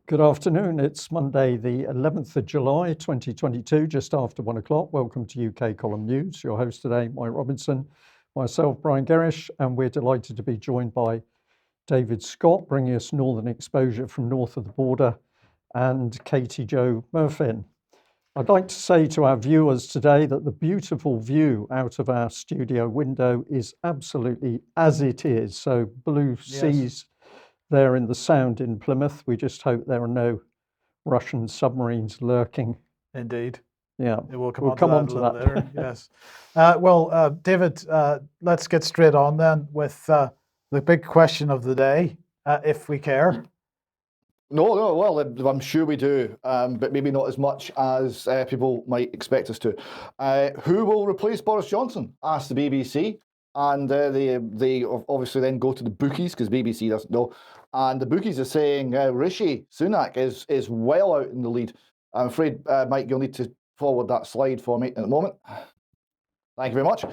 Good afternoon. It's Monday, the 11th of July, 2022, just after 1 o'clock. Welcome to UK Column News. Your host today, Mike Robinson, myself, Brian Gerrish, and we're delighted to be joined by David Scott, bringing us northern exposure from north of the border, and Katy-Jo Murfin. I'd like to say to our viewers today that the beautiful view out of our studio window is absolutely as it is. So blue seas there in the Sound in Plymouth. We just hope there are no Russian submarines lurking. Indeed. Yeah, We'll come on to a little that later. Yes. David, let's get straight on then with the big question of the day, if we care. No, well, I'm sure we do, but maybe not as much as people might expect us to. Who will replace Boris Johnson? Asked the BBC, and they obviously then go to the bookies, because BBC doesn't know, and the bookies are saying Rishi Sunak is well out in the lead. I'm afraid, Mike, you'll need to forward that slide for me in a moment. Thank you very much.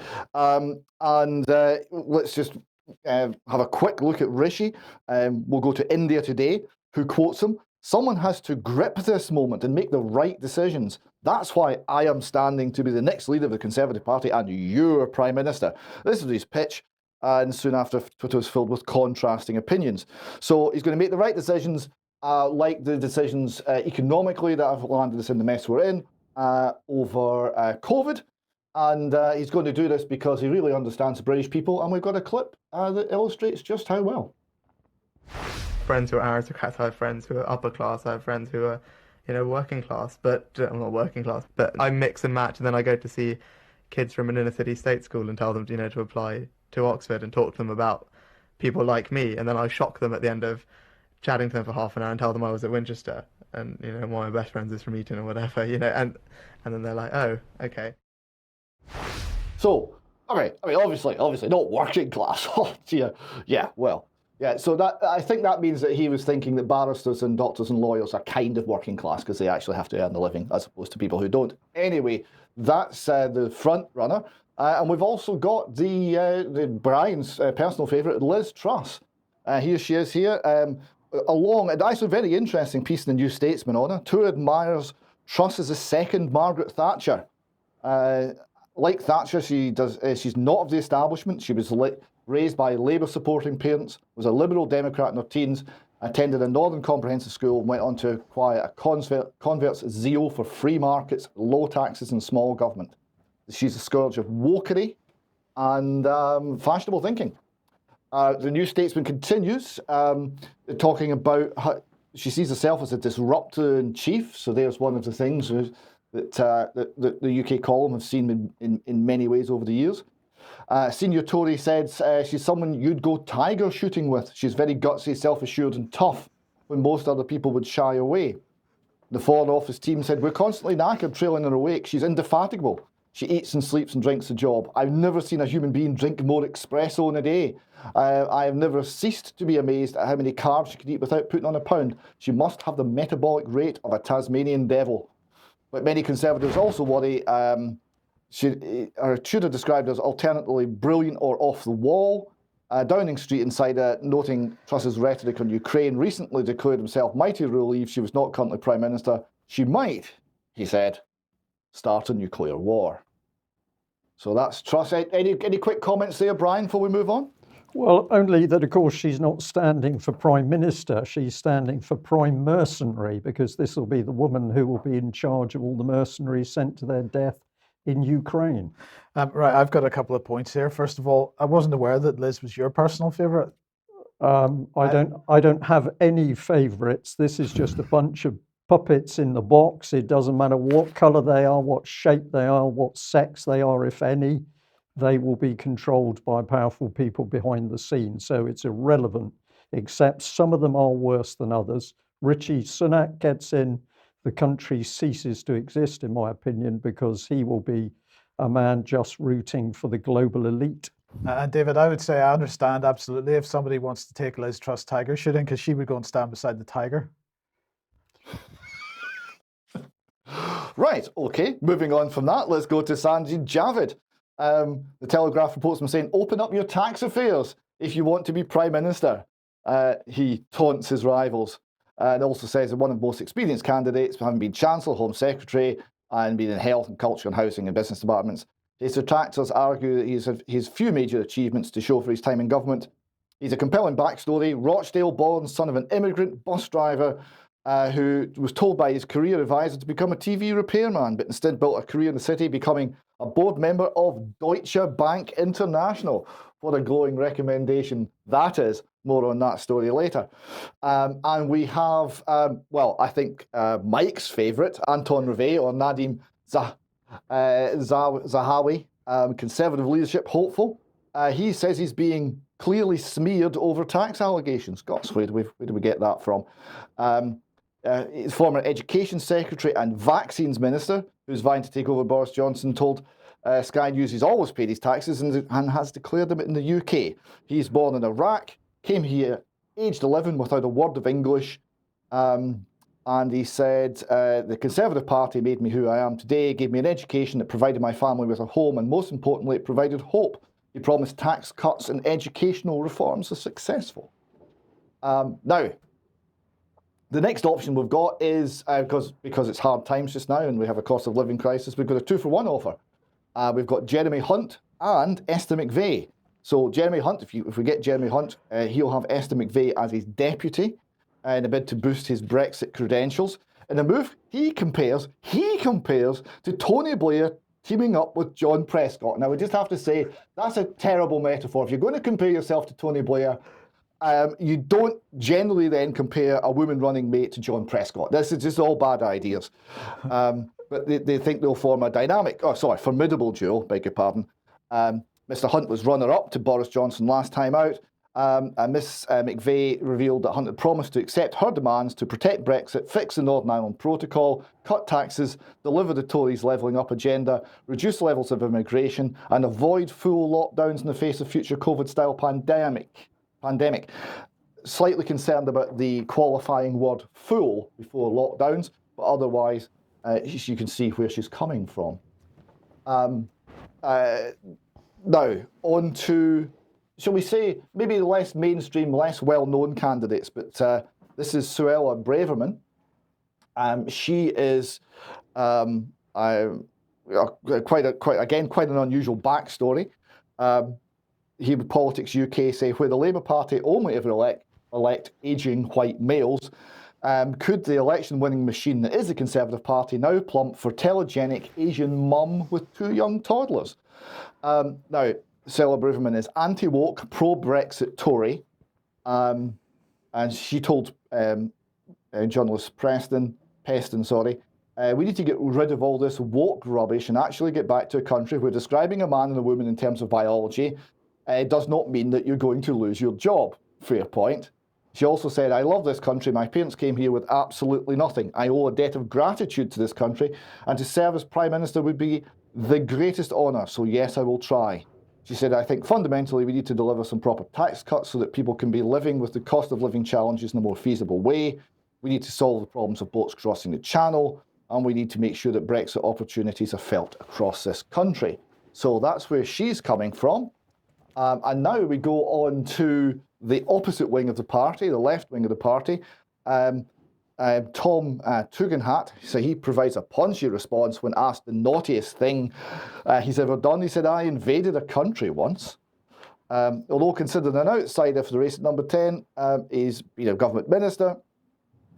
Let's just have a quick look at Rishi. We'll go to India Today, who quotes him: "Someone has to grip this moment and make the right decisions. That's why I am standing to be the next leader of the Conservative Party and your Prime Minister." This is his pitch, and soon after, Twitter was filled with contrasting opinions. So he's going to make the right decisions, like the decisions economically that have landed us in the mess we're in over COVID. And he's going to do this because he really understands the British people, and we've got a clip that illustrates just how well. Friends who are aristocrats, I have friends who are upper class, I have friends who are, working class, but I'm not working class. But I mix and match, and then I go to see kids from an inner city state school and tell them, to apply to Oxford and talk to them about people like me, and then I shock them at the end of chatting to them for half an hour and tell them I was at Winchester, and one of my best friends is from Eton or whatever, and then they're like, oh, okay. So, okay, obviously not working class. Oh, yeah, well. Yeah, so that I think that means that he was thinking that barristers and doctors and lawyers are kind of working class because they actually have to earn a living as opposed to people who don't. Anyway, that's the front runner. And we've also got the Brian's personal favourite, Liz Truss. Here she is here. Along, and actually a very interesting piece in the New Statesman on her. Tour admires Truss as a second Margaret Thatcher. Like Thatcher, she's not of the establishment. She was raised by Labour-supporting parents, was a Liberal Democrat in her teens, attended a Northern Comprehensive School, and went on to acquire a convert's zeal for free markets, low taxes and small government. She's a scourge of wokery and fashionable thinking. The New Statesman continues, talking about how she sees herself as a disruptor in chief, so there's one of the things that the UK column have seen in many ways over the years. Senior Tory said she's someone you'd go tiger shooting with. She's very gutsy, self-assured and tough when most other people would shy away. The Foreign Office team said, "We're constantly knackered, trailing her awake. She's indefatigable. She eats and sleeps and drinks the job. I've never seen a human being drink more espresso in a day. I have never ceased to be amazed at how many carbs she can eat without putting on a pound. She must have the metabolic rate of a Tasmanian devil." But many Conservatives also worry should have described as alternately brilliant or off the wall. Downing Street insider, noting Truss's rhetoric on Ukraine, recently declared himself mighty relieved she was not currently Prime Minister. She might, he said, start a nuclear war. So that's Truss. Any quick comments there, Brian, before we move on? Well, only that, of course, she's not standing for Prime Minister. She's standing for Prime Mercenary, because this will be the woman who will be in charge of all the mercenaries sent to their death in Ukraine. Right, I've got a couple of points here. First of all, I wasn't aware that Liz was your personal favourite. I don't have any favourites. This is just a bunch of puppets in the box. It doesn't matter what colour they are, what shape they are, what sex they are, if any. They will be controlled by powerful people behind the scenes. So it's irrelevant, except some of them are worse than others. Rishi Sunak gets in, the country ceases to exist, in my opinion, because he will be a man just rooting for the global elite. And David, I would say I understand absolutely if somebody wants to take Liz Truss tiger shooting, because she would go and stand beside the tiger. Right, okay, moving on from that, let's go to Sanjay Javid. The Telegraph reports him saying, "Open up your tax affairs if you want to be Prime Minister." He taunts his rivals. And also says that one of the most experienced candidates, having been Chancellor, Home Secretary, and been in health and culture and housing and business departments. His detractors argue that he has few major achievements to show for his time in government. He's a compelling backstory, Rochdale-born, son of an immigrant bus driver who was told by his career advisor to become a TV repairman, but instead built a career in the city, becoming a board member of Deutsche Bank International. What a glowing recommendation that is. More on that story later. And we have, I think Mike's favourite, Anton Rivet, or Nadim Zahawi, Conservative leadership hopeful. He says he's being clearly smeared over tax allegations. Gosh, where do we get that from? His former Education Secretary and Vaccines Minister, who's vying to take over Boris Johnson, told Sky News he's always paid his taxes and has declared them in the UK. He's born in Iraq, came here aged 11 without a word of English, and he said, the Conservative Party made me who I am today, gave me an education that provided my family with a home, and most importantly, it provided hope. He promised tax cuts and educational reforms are successful. Now, the next option we've got is, because it's hard times just now and we have a cost of living crisis, we've got a 2-for-1 offer. We've got Jeremy Hunt and Esther McVey. So Jeremy Hunt, if we get Jeremy Hunt, he'll have Esther McVey as his deputy in a bid to boost his Brexit credentials. In a move he compares to Tony Blair teaming up with John Prescott. Now, we just have to say, that's a terrible metaphor. If you're going to compare yourself to Tony Blair, you don't generally then compare a woman running mate to John Prescott. This is just all bad ideas. But they think they'll form a formidable duo, beg your pardon. Mr. Hunt was runner-up to Boris Johnson last time out. And Miss McVey revealed that Hunt had promised to accept her demands to protect Brexit, fix the Northern Ireland Protocol, cut taxes, deliver the Tories' levelling up agenda, reduce levels of immigration, and avoid full lockdowns in the face of future COVID-style pandemic. Slightly concerned about the qualifying word full before lockdowns, but otherwise you can see where she's coming from. Now, on to, shall we say, maybe the less mainstream, less well-known candidates, but this is Suella Braverman. She is quite an unusual backstory. Here with Politics UK say, where the Labour Party only ever elect ageing white males, could the election-winning machine that is the Conservative Party now plump for telegenic Asian mum with 2 young toddlers? Now, Suella Braverman is anti-woke, pro-Brexit Tory, and she told journalist Peston, we need to get rid of all this woke rubbish and actually get back to a country where describing a man and a woman in terms of biology does not mean that you're going to lose your job. Fair point. She also said, I love this country. My parents came here with absolutely nothing. I owe a debt of gratitude to this country, and to serve as Prime Minister would be the greatest honour. So yes, I will try. She said, I think fundamentally we need to deliver some proper tax cuts so that people can be living with the cost of living challenges in a more feasible way. We need to solve the problems of boats crossing the Channel, and we need to make sure that Brexit opportunities are felt across this country. So that's where she's coming from. And now we go on to the opposite wing of the party, the left wing of the party. Tom Tugendhat, so he provides a punchy response when asked the naughtiest thing he's ever done. He said, I invaded a country once. Although considered an outsider for the race at number 10, he's been a government minister.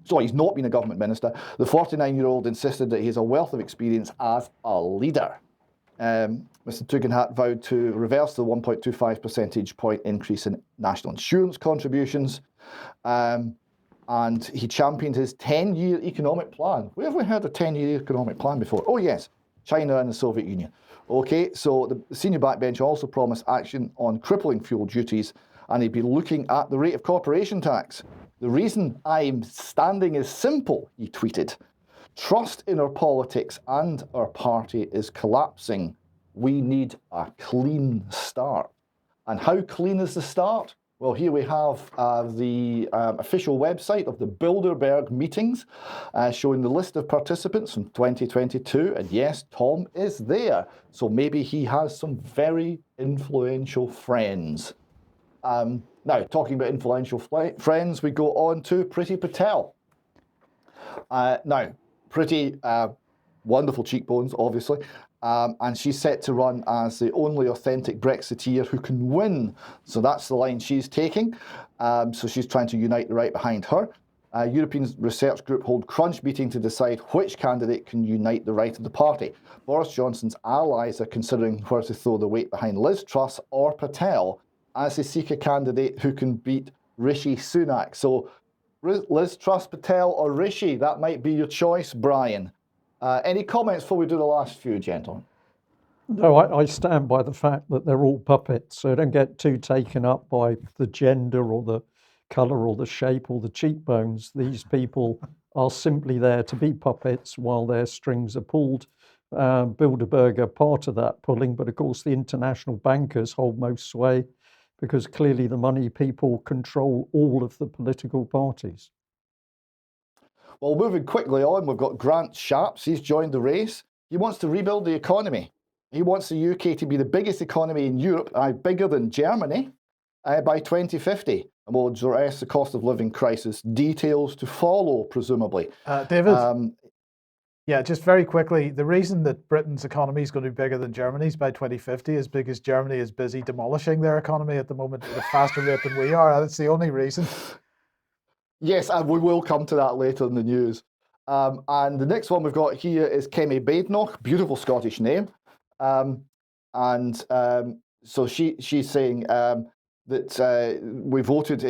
So he's not been a government minister. The 49-year-old insisted that he has a wealth of experience as a leader. Mr. Tugendhat vowed to reverse the 1.25 percentage point increase in national insurance contributions. And he championed his 10-year economic plan. Where have we heard a 10-year economic plan before? Oh, yes, China and the Soviet Union. Okay, so the senior backbencher also promised action on crippling fuel duties, and he'd be looking at the rate of corporation tax. The reason I'm standing is simple, he tweeted. Trust in our politics and our party is collapsing. We need a clean start. And how clean is the start? Well, here we have the official website of the Bilderberg meetings, showing the list of participants from 2022. And yes, Tom is there. So maybe he has some very influential friends. Now, talking about influential friends, we go on to Priti Patel. Now, pretty wonderful cheekbones, obviously. And she's set to run as the only authentic Brexiteer who can win. So that's the line she's taking. So she's trying to unite the right behind her. European research group hold crunch meeting to decide which candidate can unite the right of the party. Boris Johnson's allies are considering where to throw the weight behind Liz Truss or Patel as they seek a candidate who can beat Rishi Sunak. So Liz Truss, Patel or Rishi, that might be your choice, Brian. Any comments before we do the last few, gentlemen? No, I stand by the fact that they're all puppets, so don't get too taken up by the gender or the colour or the shape or the cheekbones. These people are simply there to be puppets while their strings are pulled. Bilderberg part of that pulling, but of course the international bankers hold most sway because clearly the money people control all of the political parties. Well, moving quickly on, we've got Grant Shapps. He's joined the race. He wants to rebuild the economy. He wants the UK to be the biggest economy in Europe, bigger than Germany, by 2050. And will address the cost of living crisis. Details to follow, presumably. David? Yeah, just very quickly, the reason that Britain's economy is going to be bigger than Germany's by 2050 is because Germany is busy demolishing their economy at the moment at a faster rate than we are. That's the only reason. Yes, and we will come to that later in the news. And the next one we've got here is Kemi Badenoch, beautiful Scottish name. So she's saying that we voted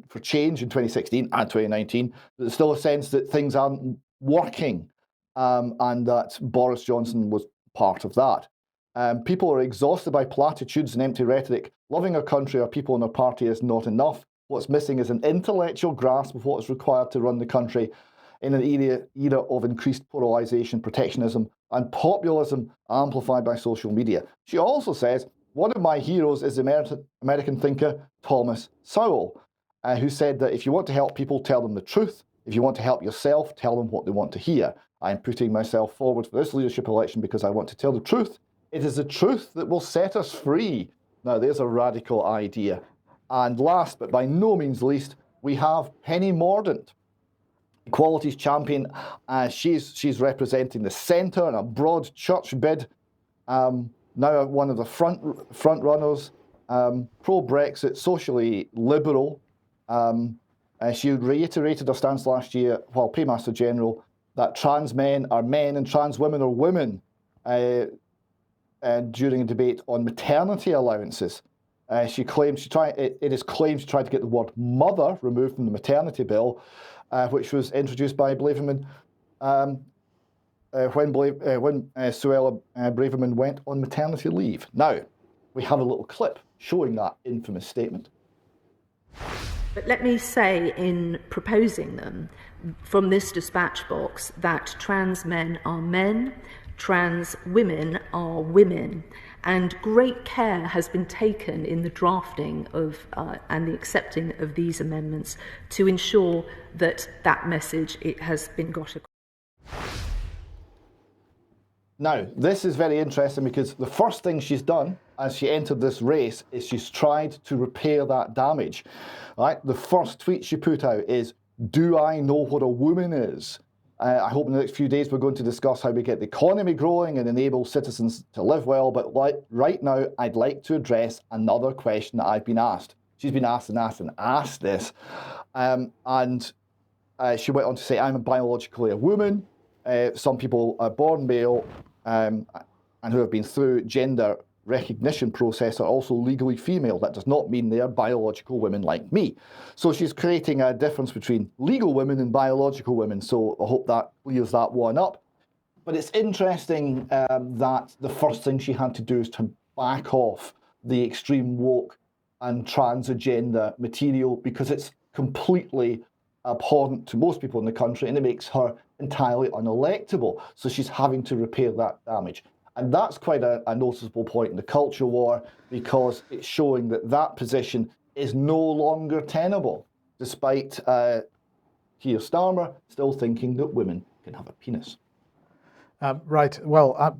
for change in 2016 and 2019. There's still a sense that things aren't working, and that Boris Johnson was part of that. People are exhausted by platitudes and empty rhetoric. Loving our country, our people and our party is not enough. What's missing is an intellectual grasp of what is required to run the country in an era of increased polarisation, protectionism, and populism amplified by social media. She also says, one of my heroes is the American thinker Thomas Sowell, who said that if you want to help people, tell them the truth. If you want to help yourself, tell them what they want to hear. I am putting myself forward for this leadership election because I want to tell the truth. It is the truth that will set us free. Now, there's a radical idea. And last, but by no means least, we have Penny Mordaunt, equalities champion. She's representing the centre in a broad church bid. Now one of the front runners, pro-Brexit, socially liberal. She reiterated her stance last year while Paymaster General that trans men are men and trans women are women during a debate on maternity allowances. It is claimed she tried to get the word mother removed from the maternity bill, which was introduced by Braverman when Suella Braverman went on maternity leave. Now, we have a little clip showing that infamous statement. But let me say, in proposing them from this dispatch box, that trans men are men, trans women are women, and great care has been taken in the drafting of and the accepting of these amendments to ensure that that message has been got across. Now, this is very interesting because the first thing she's done as she entered this race is she's tried to repair that damage. Right? The first tweet she put out is, "Do I know what a woman is?" I hope in the next few days we're going to discuss how we get the economy growing and enable citizens to live well. But right now, I'd like to address another question that I've been asked. She's been asked and asked and asked this. She went on to say, I'm biologically a woman. Some people are born male and who have been through gender recognition process are also legally female. That does not mean they are biological women like me. So she's creating a difference between legal women and biological women. So I hope that clears that one up. But it's interesting that the first thing she had to do is to back off the extreme woke and trans agenda material because it's completely abhorrent to most people in the country and it makes her entirely unelectable. So she's having to repair that damage. And that's quite a noticeable point in the culture war because it's showing that that position is no longer tenable, despite Keir Starmer still thinking that women can have a penis. Right. Well, I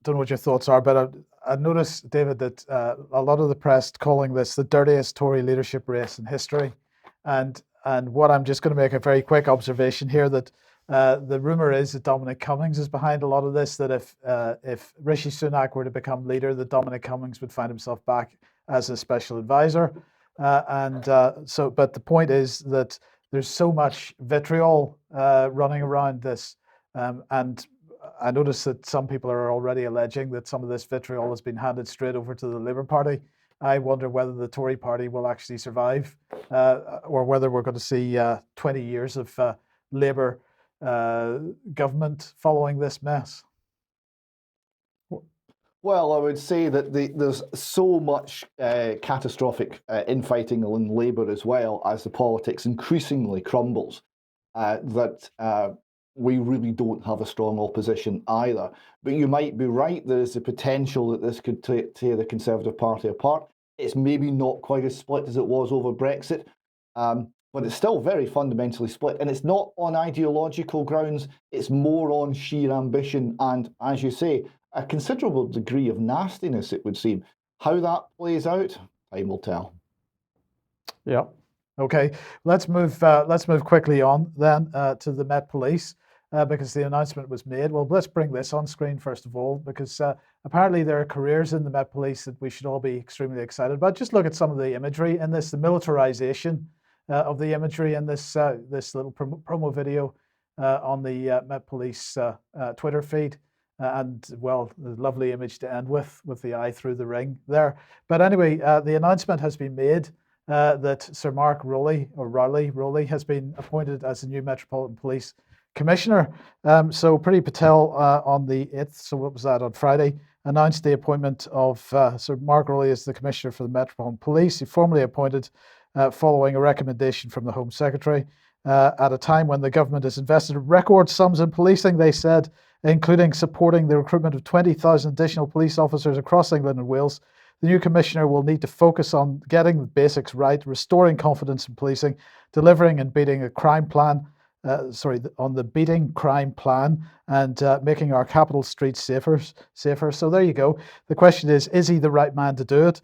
don't know what your thoughts are, but I noticed, David, that a lot of the press calling this the dirtiest Tory leadership race in history. And what I'm just going to make a very quick observation here that The rumor is that Dominic Cummings is behind a lot of this, that if Rishi Sunak were to become leader, that Dominic Cummings would find himself back as a special advisor. But the point is that there's so much vitriol running around this. And I notice that some people are already alleging that some of this vitriol has been handed straight over to the Labour Party. I wonder whether the Tory party will actually survive, or whether we're going to see 20 years of Labour government following this mess. Well, I would say that there's so much catastrophic infighting in Labour as well as the politics increasingly crumbles that we really don't have a strong opposition either. But you might be right, there is the potential that this could tear the Conservative Party apart. It's maybe not quite as split as it was over Brexit, but it's still very fundamentally split. And it's not on ideological grounds, it's more on sheer ambition and, as you say, a considerable degree of nastiness, it would seem. How that plays out, time will tell. Yeah. Okay, let's move quickly on then to the Met Police, because the announcement was made. Well, let's bring this on screen first of all, because apparently there are careers in the Met Police that we should all be extremely excited about. Just look at some of the imagery in this, the militarization of the imagery in this this little promo video on the Met Police Twitter feed. And well, the lovely image to end with the eye through the ring there. But anyway, the announcement has been made that Sir Mark Rowley has been appointed as the new Metropolitan Police Commissioner. So Priti Patel on the 8th, so what was that, on Friday, announced the appointment of Sir Mark Rowley as the Commissioner for the Metropolitan Police. He formally appointed following a recommendation from the Home Secretary. At a time when the government has invested record sums in policing, they said, including supporting the recruitment of 20,000 additional police officers across England and Wales. The new commissioner will need to focus on getting the basics right, restoring confidence in policing, delivering and beating a crime plan, on the beating crime plan, and making our capital streets safer. So there you go. The question is he the right man to do it?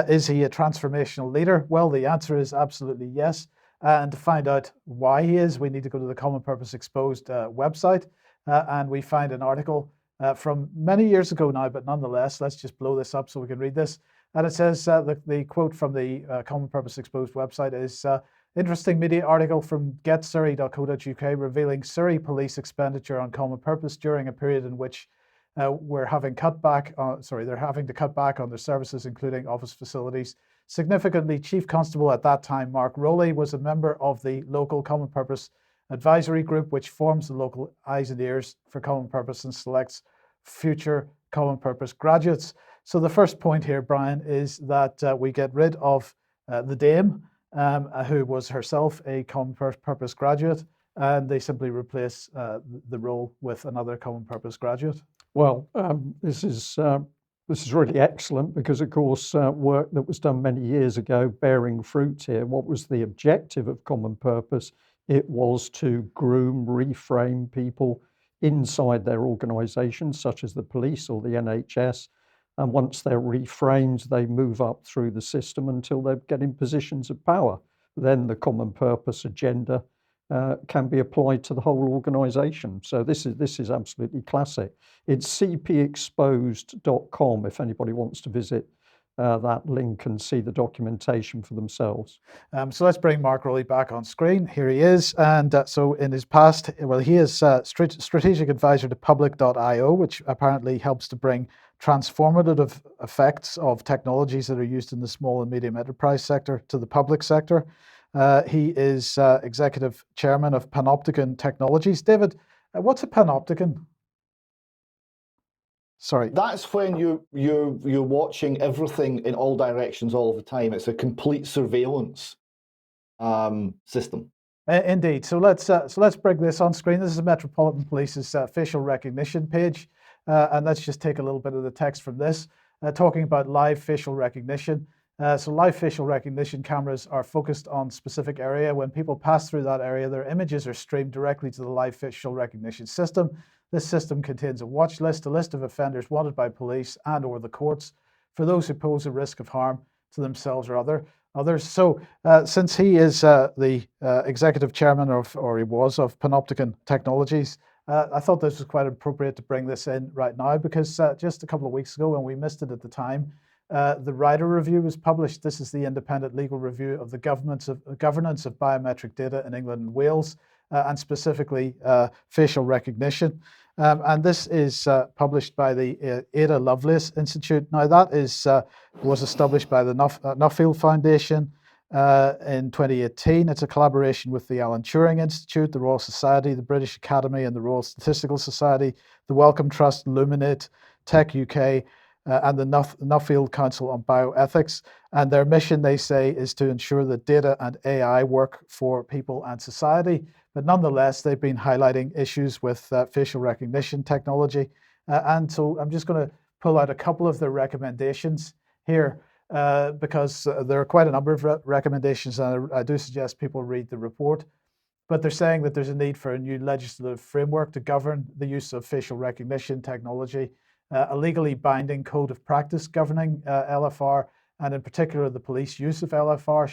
Is he a transformational leader? Well, the answer is absolutely yes. And to find out why he is, we need to go to the Common Purpose Exposed website, and we find an article from many years ago now, but nonetheless, let's just blow this up so we can read this. And it says, the quote from the Common Purpose Exposed website is, interesting media article from getsurrey.co.uk revealing Surrey police expenditure on common purpose during a period in which they're having to cut back on their services, including office facilities. Significantly, Chief Constable at that time, Mark Rowley, was a member of the local Common Purpose Advisory Group, which forms the local eyes and ears for Common Purpose and selects future Common Purpose graduates. So the first point here, Brian, is that we get rid of the Dame, who was herself a Common Purpose graduate, and they simply replace the role with another Common Purpose graduate. Well, this is really excellent because, of course, work that was done many years ago bearing fruit here. What was the objective of Common Purpose? It was to groom, reframe people inside their organisations, such as the police or the NHS. And once they're reframed, they move up through the system until they get in positions of power. Then the Common Purpose agenda can be applied to the whole organisation. So this is absolutely classic. It's cpexposed.com if anybody wants to visit that link and see the documentation for themselves. So let's bring Mark Rowley back on screen. Here he is. And so in his past, well, he is strategic advisor to public.io, which apparently helps to bring transformative effects of technologies that are used in the small and medium enterprise sector to the public sector. He is executive chairman of Panopticon Technologies. David, what's a Panopticon? Sorry. That's when you're watching everything in all directions all the time. It's a complete surveillance system. Indeed. So let's bring this on screen. This is Metropolitan Police's facial recognition page, and let's just take a little bit of the text from this, talking about live facial recognition. So live facial recognition cameras are focused on specific area. When people pass through that area, their images are streamed directly to the live facial recognition system. This system contains a watch list, a list of offenders wanted by police and or the courts for those who pose a risk of harm to themselves or others. So since he is the executive chairman or he was, of Panopticon Technologies, I thought this was quite appropriate to bring this in right now, because just a couple of weeks ago, and we missed it at the time, the Ryder Review was published. This is the independent legal review of the governance of biometric data in England and Wales, and specifically facial recognition. And this is published by the Ada Lovelace Institute. Now, that was established by the Nuffield Foundation in 2018. It's a collaboration with the Alan Turing Institute, the Royal Society, the British Academy, and the Royal Statistical Society, the Wellcome Trust, Luminate, Tech UK, and the Nuffield Council on Bioethics. And their mission, they say, is to ensure that data and AI work for people and society. But nonetheless, they've been highlighting issues with facial recognition technology. And so I'm just going to pull out a couple of their recommendations here, because there are quite a number of recommendations, and I do suggest people read the report. But they're saying that there's a need for a new legislative framework to govern the use of facial recognition technology, a legally binding code of practice governing LFR, and in particular the police use of LFR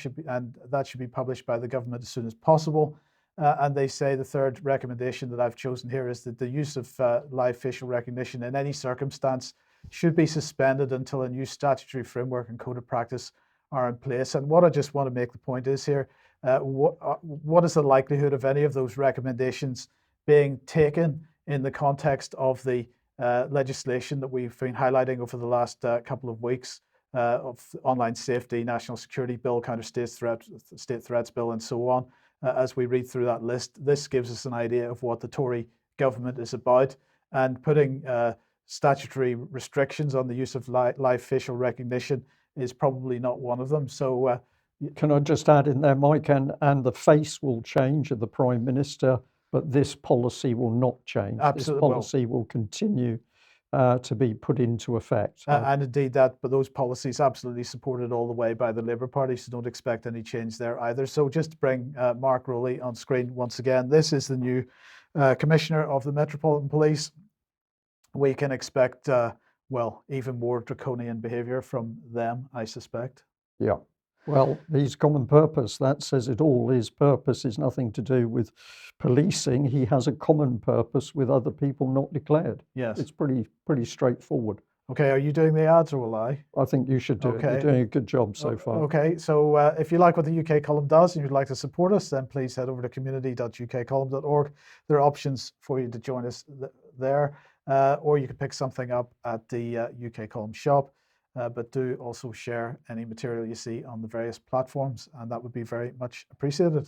should be published by the government as soon as possible. And they say the third recommendation that I've chosen here is that the use of live facial recognition in any circumstance should be suspended until a new statutory framework and code of practice are in place. And what I just want to make the point is here, what is the likelihood of any of those recommendations being taken in the context of the legislation that we've been highlighting over the last couple of weeks, of online safety, national security bill, counter state threats bill, and so on? As we read through that list, this gives us an idea of what the Tory government is about, and putting statutory restrictions on the use of live facial recognition is probably not one of them. So can I just add in there, Mike, and the face will change of the Prime Minister, but this policy will not change. Absolutely. This policy will continue to be put into effect. And indeed, but those policies absolutely supported all the way by the Labour Party, so don't expect any change there either. So just to bring Mark Rowley on screen once again, this is the new Commissioner of the Metropolitan Police. We can expect, well, even more draconian behaviour from them, I suspect. Yeah. Well, he's common purpose. That says it all. His purpose is nothing to do with policing. He has a common purpose with other people not declared. Yes. It's pretty straightforward. Okay, are you doing the ads or will I? I think you should do it. You're doing a good job so far. Okay, so if you like what the UK Column does and you'd like to support us, then please head over to community.ukcolumn.org. There are options for you to join us there, or you can pick something up at the UK Column shop. But do also share any material you see on the various platforms, and that would be very much appreciated.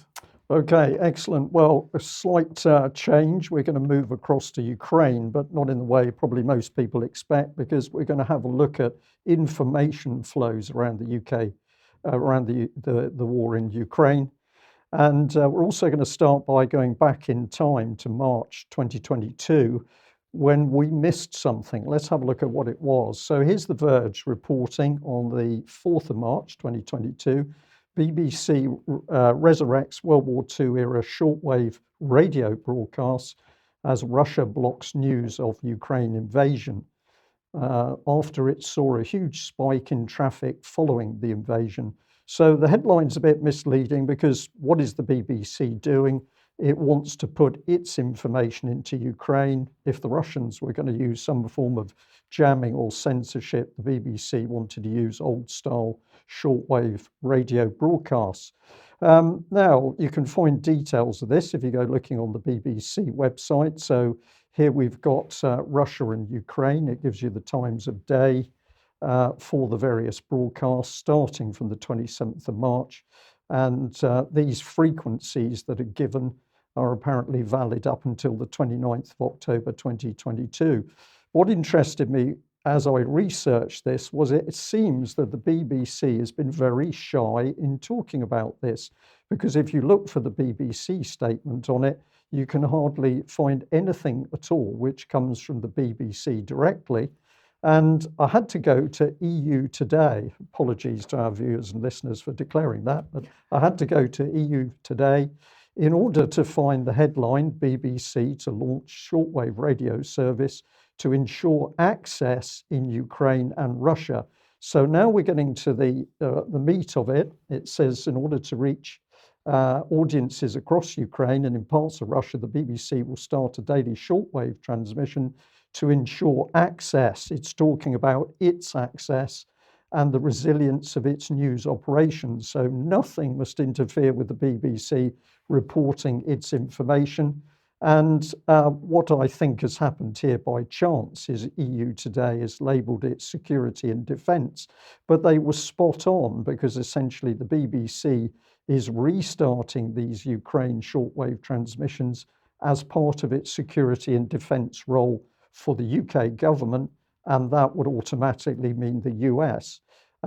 Okay, excellent. Well, a slight change. We're going to move across to Ukraine, but not in the way probably most people expect, because we're going to have a look at information flows around the UK, around the war in Ukraine. And we're also going to start by going back in time to March 2022, when we missed something. Let's have a look at what it was. So here's The Verge reporting on the 4th of March 2022. BBC resurrects World War II era shortwave radio broadcasts as Russia blocks news of Ukraine invasion, after it saw a huge spike in traffic following the invasion. So the headline's a bit misleading, because what is the BBC doing? It wants to put its information into Ukraine. If the Russians were going to use some form of jamming or censorship, the BBC wanted to use old-style shortwave radio broadcasts. Now, you can find details of this if you go looking on the BBC website. So here we've got Russia and Ukraine. It gives you the times of day for the various broadcasts, starting from the 27th of March. And these frequencies that are given are apparently valid up until the 29th of October 2022. What interested me as I researched this was it seems that the BBC has been very shy in talking about this, because if you look for the BBC statement on it, you can hardly find anything at all which comes from the BBC directly. And I had to go to EU Today. Apologies to our viewers and listeners for declaring that, but I had to go to EU Today in order to find the headline, BBC to launch shortwave radio service to ensure access in Ukraine and Russia. So now we're getting to the meat of it. It says in order to reach audiences across Ukraine and in parts of Russia, the BBC will start a daily shortwave transmission to ensure access. It's talking about its access and the resilience of its news operations. So nothing must interfere with the BBC reporting its information. And what I think has happened here by chance is EU Today has labelled it security and defence, but they were spot on because essentially the BBC is restarting these Ukraine shortwave transmissions as part of its security and defence role for the UK government, and that would automatically mean the US.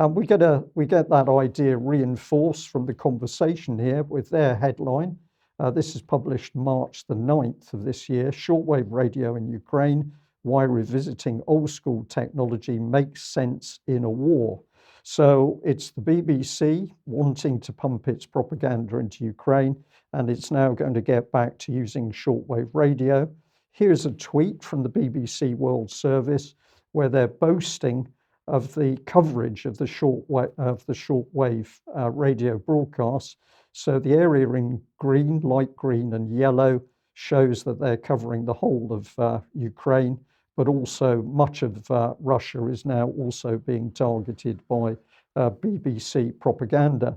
We get that idea reinforced from the conversation here with their headline. This is published March the 9th of this year. Shortwave radio in Ukraine, why revisiting old school technology makes sense in a war. So it's the BBC wanting to pump its propaganda into Ukraine, and it's now going to get back to using shortwave radio. Here's a tweet from the BBC World Service where they're boasting of the coverage of the shortwave radio broadcasts. So the area in green, light green and yellow shows that they're covering the whole of Ukraine, but also much of Russia is now also being targeted by BBC propaganda.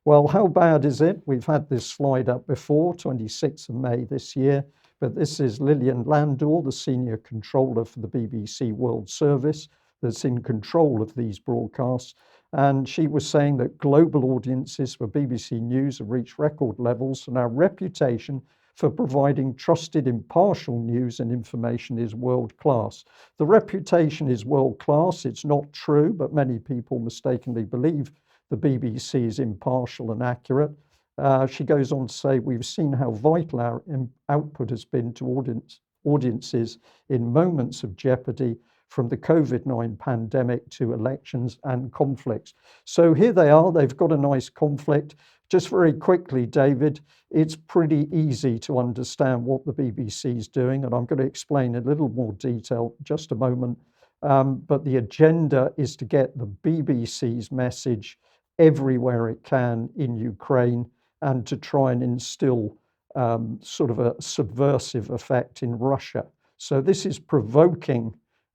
Well, how bad is it? We've had this slide up before, 26th of May this year, but this is Lillian Landor, the senior controller for the BBC World Service, that's in control of these broadcasts. And she was saying that global audiences for BBC News have reached record levels, and our reputation for providing trusted, impartial news and information is world class. The reputation is world class. It's not true, but many people mistakenly believe the BBC is impartial and accurate. She goes on to say, we've seen how vital our output has been to audiences in moments of jeopardy, from the COVID-19 pandemic to elections and conflicts. So here they are, they've got a nice conflict. Just very quickly, David, it's pretty easy to understand what the BBC is doing, and I'm going to explain in a little more detail in just a moment. But the agenda is to get the BBC's message everywhere it can in Ukraine and to try and instill sort of a subversive effect in Russia. So this is provoking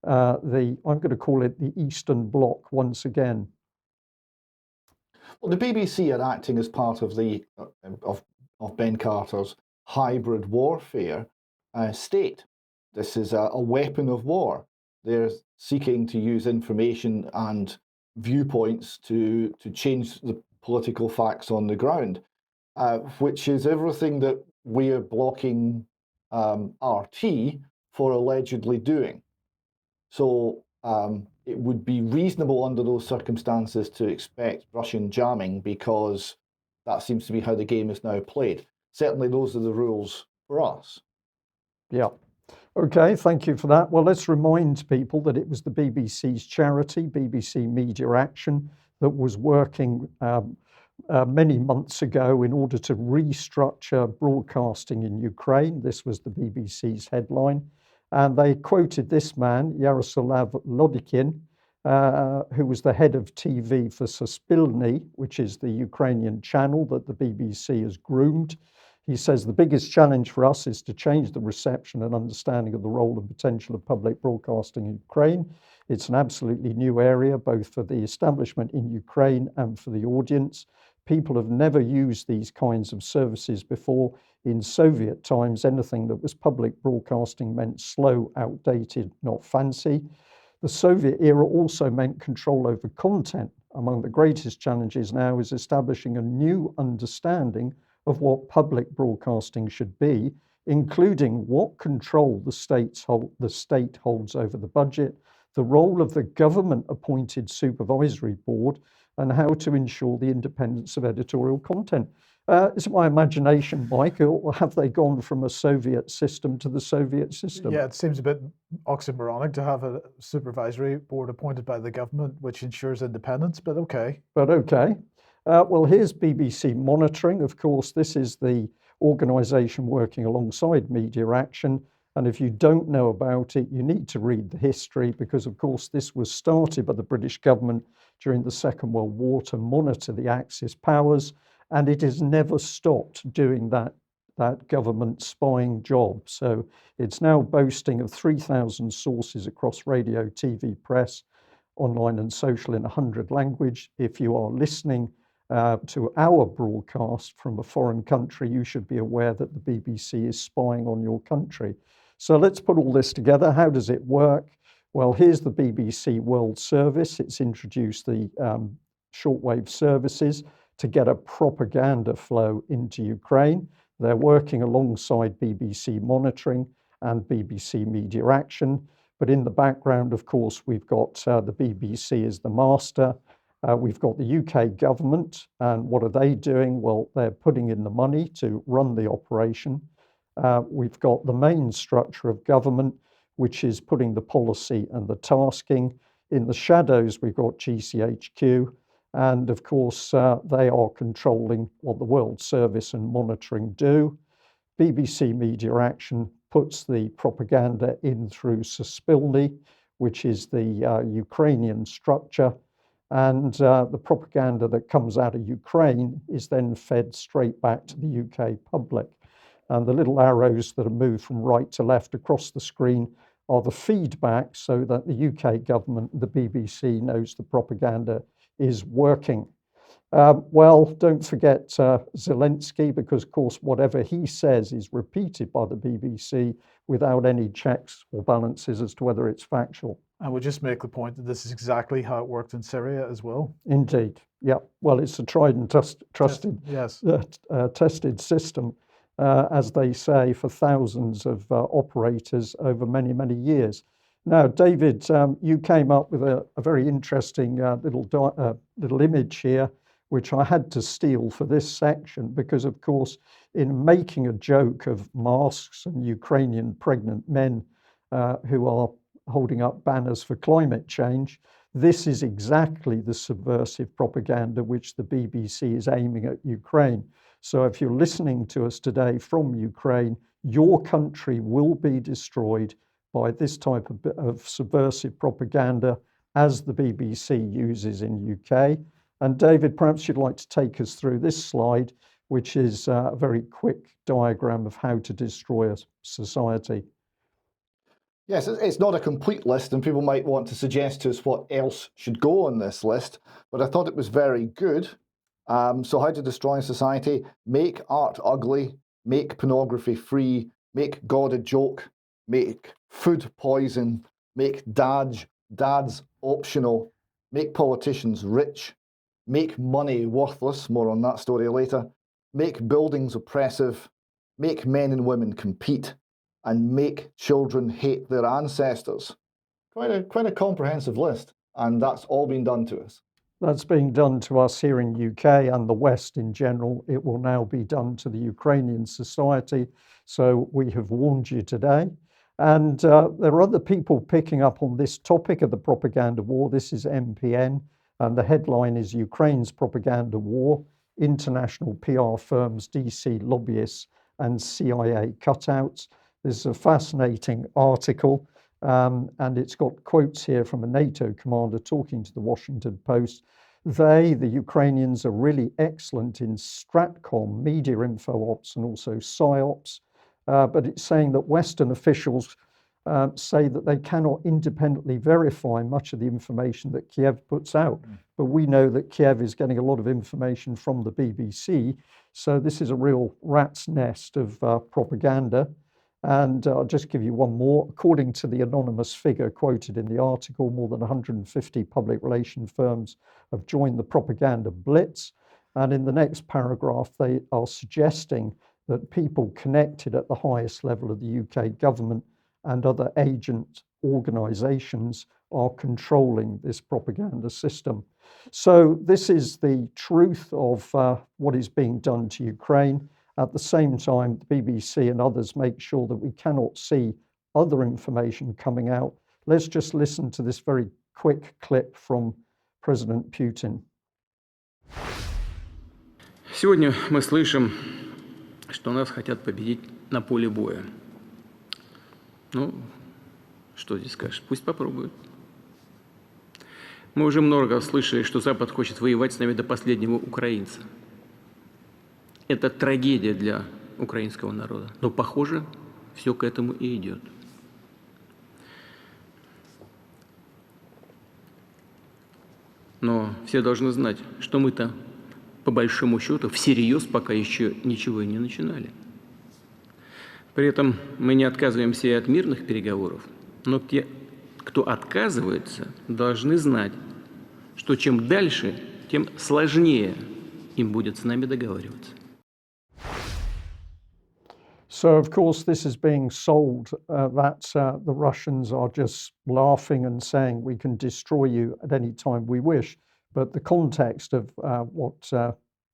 I'm going to call it the Eastern Bloc once again. Well, the BBC are acting as part of the of Ben Carter's hybrid warfare state. This is a weapon of war. They're seeking to use information and viewpoints to change the political facts on the ground, which is everything that we are blocking RT for allegedly doing. So it would be reasonable under those circumstances to expect Russian jamming, because that seems to be how the game is now played. Certainly those are the rules for us. Yeah. Okay, thank you for that. Well, let's remind people that it was the BBC's charity, BBC Media Action, that was working many months ago in order to restructure broadcasting in Ukraine. This was the BBC's headline. And they quoted this man, Yaroslav Lodykhin, who was the head of TV for Suspilny, which is the Ukrainian channel that the BBC has groomed. He says the biggest challenge for us is to change the reception and understanding of the role and potential of public broadcasting in Ukraine. It's an absolutely new area, both for the establishment in Ukraine and for the audience. People have never used these kinds of services before. In Soviet times, anything that was public broadcasting meant slow, outdated, not fancy. The Soviet era also meant control over content. Among the greatest challenges now is establishing a new understanding of what public broadcasting should be, including what control the state holds over the budget, the role of the government-appointed supervisory board, and how to ensure the independence of editorial content. Is it my imagination, Mike, or have they gone from a Soviet system to the Soviet system? Yeah, it seems a bit oxymoronic to have a supervisory board appointed by the government, which ensures independence, but okay. But okay. Well, here's BBC Monitoring. Of course, this is the organisation working alongside Media Action. And if you don't know about it, you need to read the history because, of course, this was started by the British government during the Second World War to monitor the Axis powers, and it has never stopped doing that government spying job. So it's now boasting of 3,000 sources across radio, TV, press, online and social in 100 languages. If you are listening to our broadcast from a foreign country, you should be aware that the BBC is spying on your country. So let's put all this together. How does it work? Well, here's the BBC World Service. It's introduced the shortwave services to get a propaganda flow into Ukraine. They're working alongside BBC Monitoring and BBC Media Action. But in the background, of course, we've got the BBC as the master. We've got the UK government. And what are they doing? Well, they're putting in the money to run the operation. We've got the main structure of government, which is putting the policy and the tasking. In the shadows, we've got GCHQ. And of course, they are controlling what the World Service and Monitoring do. BBC Media Action puts the propaganda in through Suspilny, which is the Ukrainian structure. And the propaganda that comes out of Ukraine is then fed straight back to the UK public. And the little arrows that are moved from right to left across the screen are the feedback so that the UK government, the BBC, knows the propaganda is working. Well, don't forget Zelensky, because, of course, whatever he says is repeated by the BBC without any checks or balances as to whether it's factual. And we'll just make the point that this is exactly how it worked in Syria as well. Indeed. Yeah. Well, it's a tried and trusted, yes. Tested system, as they say, for thousands of operators over many, many years. Now, David, you came up with a very interesting little image here, which I had to steal for this section because, of course, in making a joke of masks and Ukrainian pregnant men who are holding up banners for climate change, this is exactly the subversive propaganda which the BBC is aiming at Ukraine. So if you're listening to us today from Ukraine, your country will be destroyed by this type of subversive propaganda as the BBC uses in UK. And David, perhaps you'd like to take us through this slide, which is a very quick diagram of how to destroy a society. Yes, it's not a complete list, and people might want to suggest to us what else should go on this list, but I thought it was very good. So how to destroy society: make art ugly, make pornography free, make God a joke, make food poison, make dads optional, make politicians rich, make money worthless, more on that story later, make buildings oppressive, make men and women compete, and make children hate their ancestors. Quite a comprehensive list, and that's all been done to us. That's being done to us here in UK and the West in general. It will now be done to the Ukrainian society. So we have warned you today. And there are other people picking up on this topic of the propaganda war. This is MPN, and the headline is Ukraine's Propaganda War, International PR Firms, DC Lobbyists, and CIA Cutouts. This is a fascinating article, and it's got quotes here from a NATO commander talking to the Washington Post. The Ukrainians, are really excellent in Stratcom, media info ops, and also PSYOPs. But it's saying that Western officials say that they cannot independently verify much of the information that Kiev puts out. But we know that Kiev is getting a lot of information from the BBC. So this is a real rat's nest of propaganda. And I'll just give you one more. According to the anonymous figure quoted in the article, more than 150 public relation firms have joined the propaganda blitz. And in the next paragraph, they are suggesting that people connected at the highest level of the UK government and other agent organisations are controlling this propaganda system. So this is the truth of what is being done to Ukraine. At the same time, the BBC and others make sure that we cannot see other information coming out. Let's just listen to this very quick clip from President Putin. Сегодня мы слышим, что нас хотят победить на поле боя. Ну, что здесь скажешь? Пусть попробуют. Мы уже много слышали, что Запад хочет воевать с нами до последнего украинца. Это трагедия для украинского народа. Но, похоже, все к этому и идет. Но все должны знать, что мы-то, по большому счету, всерьез пока еще ничего и не начинали. При этом мы не отказываемся и от мирных переговоров, но те, кто отказывается, должны знать, что чем дальше, тем сложнее им будет с нами договариваться. So, of course, this is being sold that the Russians are just laughing and saying we can destroy you at any time we wish. But the context of what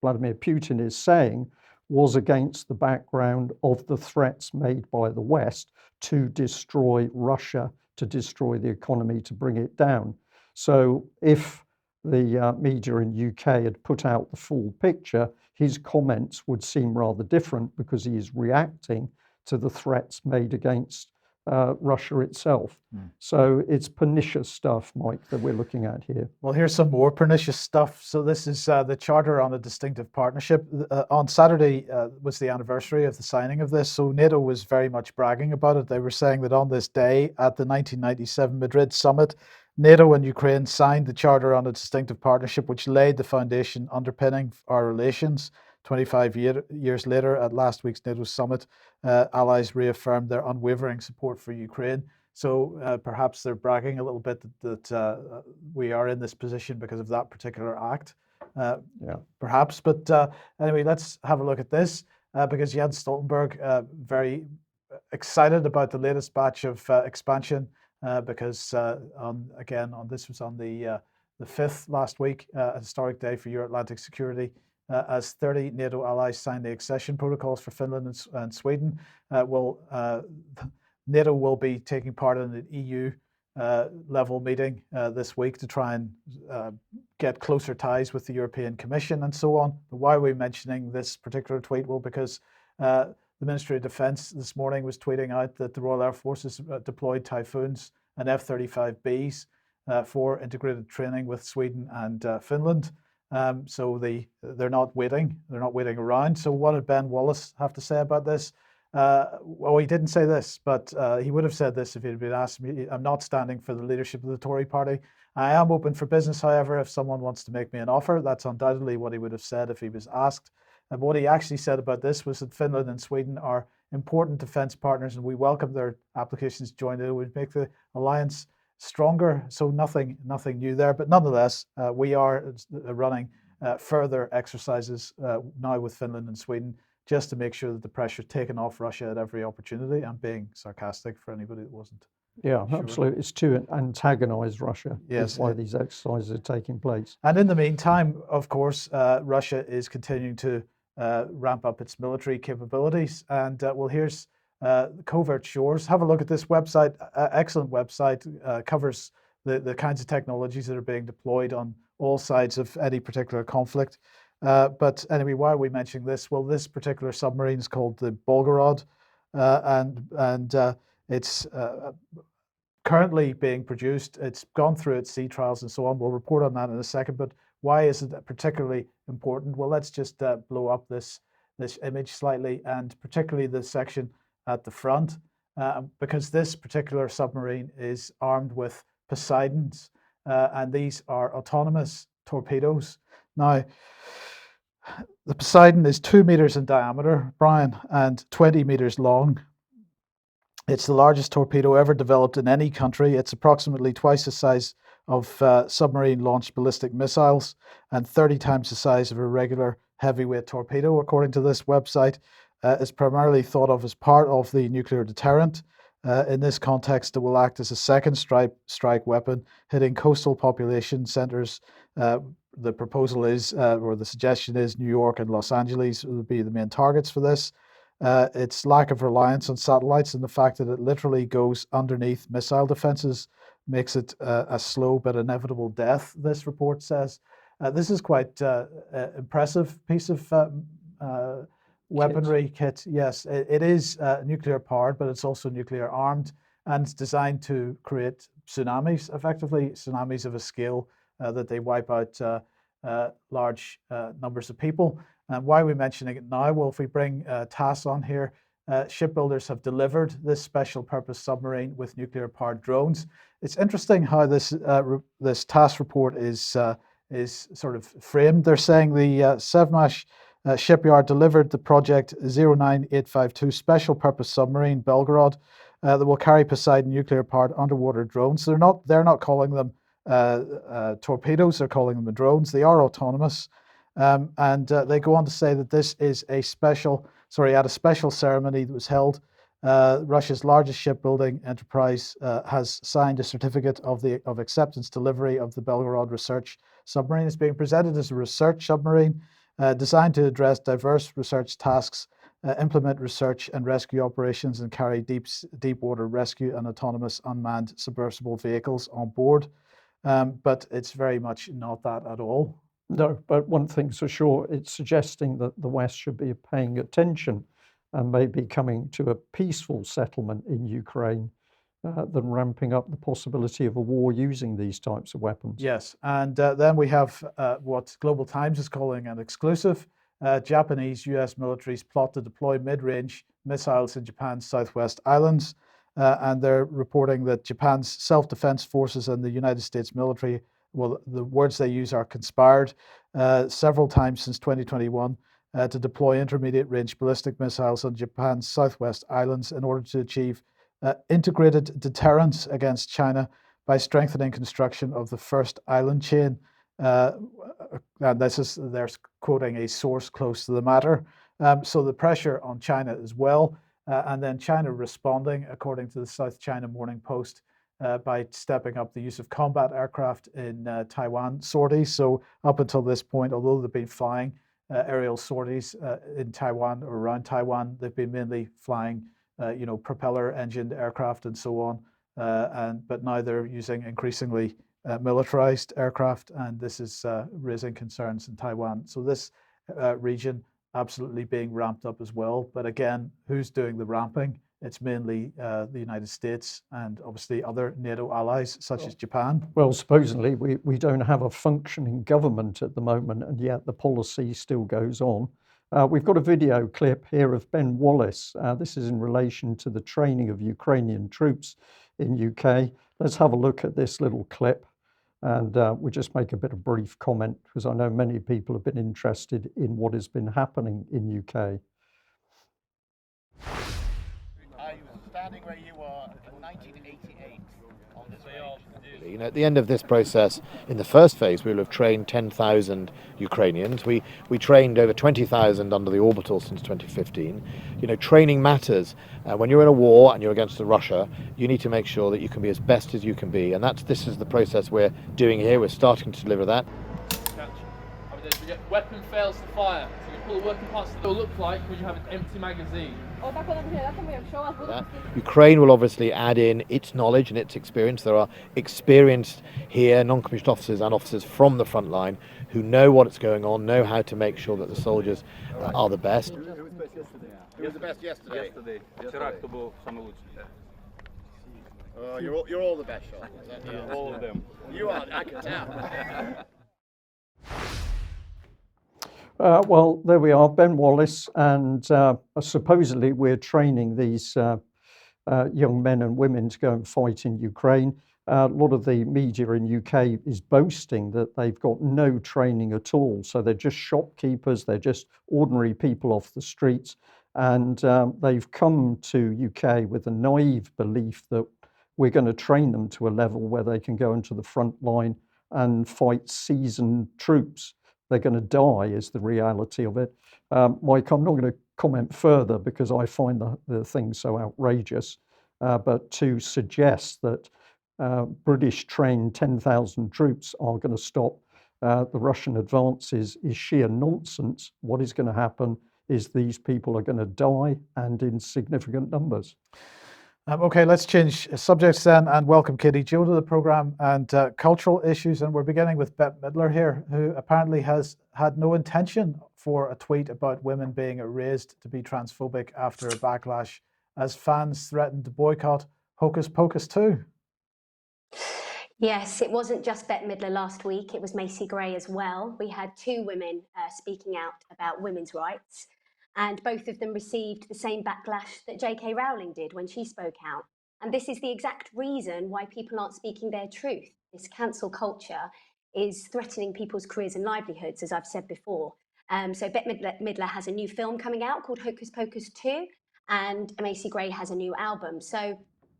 Vladimir Putin is saying was against the background of the threats made by the West to destroy Russia, to destroy the economy, to bring it down. So if the media in UK had put out the full picture, his comments would seem rather different because he is reacting to the threats made against Russia itself. So it's pernicious stuff, Mike, that we're looking at here. Well, here's some more pernicious stuff. So this is the Charter on a Distinctive Partnership. On Saturday was the anniversary of the signing of this. So NATO was very much bragging about it. They were saying that on this day at the 1997 Madrid summit, NATO and Ukraine signed the Charter on a Distinctive Partnership, which laid the foundation underpinning our relations. 25 years later, at last week's NATO summit, allies reaffirmed their unwavering support for Ukraine. So perhaps they're bragging a little bit that we are in this position because of that particular act. Perhaps. But anyway, let's have a look at this because Jens Stoltenberg very excited about the latest batch of expansion because this was on the 5th last week, a historic day for Euro-Atlantic security. As 30 NATO allies signed the accession protocols for Finland and Sweden, NATO will be taking part in an EU level meeting this week to try and get closer ties with the European Commission and so on. But why are we mentioning this particular tweet? Well, because the Ministry of Defence this morning was tweeting out that the Royal Air Force has deployed Typhoons and F-35Bs for integrated training with Sweden and Finland. So they're not waiting. They're not waiting around. So what did Ben Wallace have to say about this? Well, he didn't say this, but he would have said this if he had been asked me. I'm not standing for the leadership of the Tory party. I am open for business, however, if someone wants to make me an offer. That's undoubtedly what he would have said if he was asked. And what he actually said about this was that Finland and Sweden are important defence partners and we welcome their applications to join it. It would make the alliance stronger. So nothing new there. But nonetheless, we are running further exercises now with Finland and Sweden just to make sure that the pressure is taken off Russia at every opportunity. I'm being sarcastic for anybody that wasn't. Yeah, sure. Absolutely. It's to antagonize Russia. Yes. That's why these exercises are taking place. And in the meantime, of course, Russia is continuing to ramp up its military capabilities. And here's Covert Shores. Have a look at this website. Excellent website. Covers the kinds of technologies that are being deployed on all sides of any particular conflict. But anyway, why are we mentioning this? Well, this particular submarine is called the Bolgorod, and it's currently being produced. It's gone through its sea trials and so on. We'll report on that in a second. But why is it particularly important? Well, let's just blow up this image slightly, and particularly the section at the front, because this particular submarine is armed with Poseidons, and these are autonomous torpedoes. Now, the Poseidon is 2 meters in diameter, Brian, and 20 meters long. It's the largest torpedo ever developed in any country. It's approximately twice the size of submarine-launched ballistic missiles and 30 times the size of a regular heavyweight torpedo, according to this website. It's primarily thought of as part of the nuclear deterrent. In this context, it will act as a second strike weapon, hitting coastal population centers. The proposal is, or the suggestion is, New York and Los Angeles will be the main targets for this. Its lack of reliance on satellites and the fact that it literally goes underneath missile defenses makes it a slow but inevitable death, this report says. This is quite impressive piece of weaponry kit. Yes, it is nuclear powered, but it's also nuclear armed. and it's designed to create tsunamis, effectively tsunamis of a scale that they wipe out large numbers of people. And why are we mentioning it now? Well, if we bring TASS on here, shipbuilders have delivered this special purpose submarine with nuclear powered drones. It's interesting how this TASS report is sort of framed. They're saying the Sevmash shipyard delivered the project 09852 special purpose submarine Belgorod that will carry Poseidon nuclear powered underwater drones. They're not calling them torpedoes, they're calling them drones. They are autonomous. And they go on to say that this is at a special ceremony that was held. Russia's largest shipbuilding enterprise has signed a certificate of acceptance delivery of the Belgorod research submarine. It's being presented as a research submarine designed to address diverse research tasks, implement research and rescue operations, and carry deep water rescue and autonomous unmanned submersible vehicles on board. But it's very much not that at all. No, but one thing's for sure, it's suggesting that the West should be paying attention and maybe coming to a peaceful settlement in Ukraine than ramping up the possibility of a war using these types of weapons. Yes, and then we have what Global Times is calling an exclusive. Japanese US militaries plot to deploy mid-range missiles in Japan's Southwest Islands. And they're reporting that Japan's self-defense forces and the United States military, well, the words they use are conspired several times since 2021 to deploy intermediate range ballistic missiles on Japan's Southwest Islands in order to achieve integrated deterrence against China by strengthening construction of the first island chain. And they're quoting a source close to the matter. So the pressure on China as well. And then China responding, according to the South China Morning Post, by stepping up the use of combat aircraft in Taiwan sorties. So up until this point, although they've been flying aerial sorties in Taiwan or around Taiwan, they've been mainly flying, propeller-engined aircraft and so on. But now they're using increasingly militarized aircraft, and this is raising concerns in Taiwan. So this region absolutely being ramped up as well. But again, who's doing the ramping? It's mainly the United States and obviously other NATO allies such as Japan. Well, supposedly we don't have a functioning government at the moment, and yet the policy still goes on. We've got a video clip here of Ben Wallace. This is in relation to the training of Ukrainian troops in UK. Let's have a look at this little clip, and we'll just make a bit of brief comment because I know many people have been interested in what has been happening in UK. Standing where you were in 1988 on this range. At the end of this process, in the first phase, we will have trained 10,000 Ukrainians. We trained over 20,000 under the orbital since 2015. Training matters. When you're in a war and you're against Russia, you need to make sure that you can be as best as you can be. And this is the process we're doing here. We're starting to deliver that. Weapon fails to fire. So you pull the working parts, it will look like when you have an empty magazine. Ukraine will obviously add in its knowledge and its experience. There are experienced here non-commissioned officers and officers from the front line who know what's going on, know how to make sure that the soldiers are the best. Who was the best yesterday? You're all the best, Sean. All of them. You are, I can tell. Well, there we are, Ben Wallace, and supposedly we're training these young men and women to go and fight in Ukraine. A lot of the media in UK is boasting that they've got no training at all. So they're just shopkeepers, they're just ordinary people off the streets. And they've come to UK with a naive belief that we're going to train them to a level where they can go into the front line and fight seasoned troops. They're going to die is the reality of it. Mike, I'm not going to comment further because I find the thing so outrageous. But to suggest that British trained 10,000 troops are going to stop the Russian advances is sheer nonsense. What is going to happen is these people are going to die, and in significant numbers. Okay, let's change subjects then and welcome Katy-Jo to the programme and cultural issues. And we're beginning with Bette Midler here, who apparently has had no intention for a tweet about women being erased to be transphobic after a backlash as fans threatened to boycott Hocus Pocus 2. Yes, it wasn't just Bette Midler last week, it was Macy Gray as well. We had two women speaking out about women's rights, and both of them received the same backlash that J.K. Rowling did when she spoke out. And this is the exact reason why people aren't speaking their truth. This cancel culture is threatening people's careers and livelihoods, as I've said before. So Bette Midler has a new film coming out called Hocus Pocus 2, and Macy Gray has a new album. So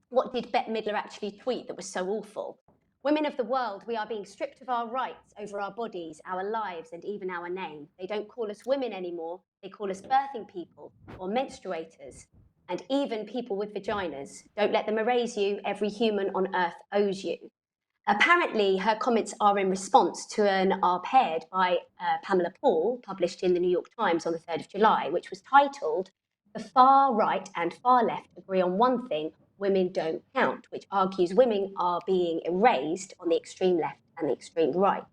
what did Bette Midler actually tweet that was so awful? Women of the world, we are being stripped of our rights over our bodies, our lives, and even our name. They don't call us women anymore. They call us birthing people or menstruators, and even people with vaginas. Don't let them erase you. Every human on earth owes you. Apparently, her comments are in response to an op-ed by Pamela Paul, published in the New York Times on the 3rd of July, which was titled, "The Far Right and Far Left Agree on One Thing, Women Don't Count," which argues women are being erased on the extreme left and the extreme right.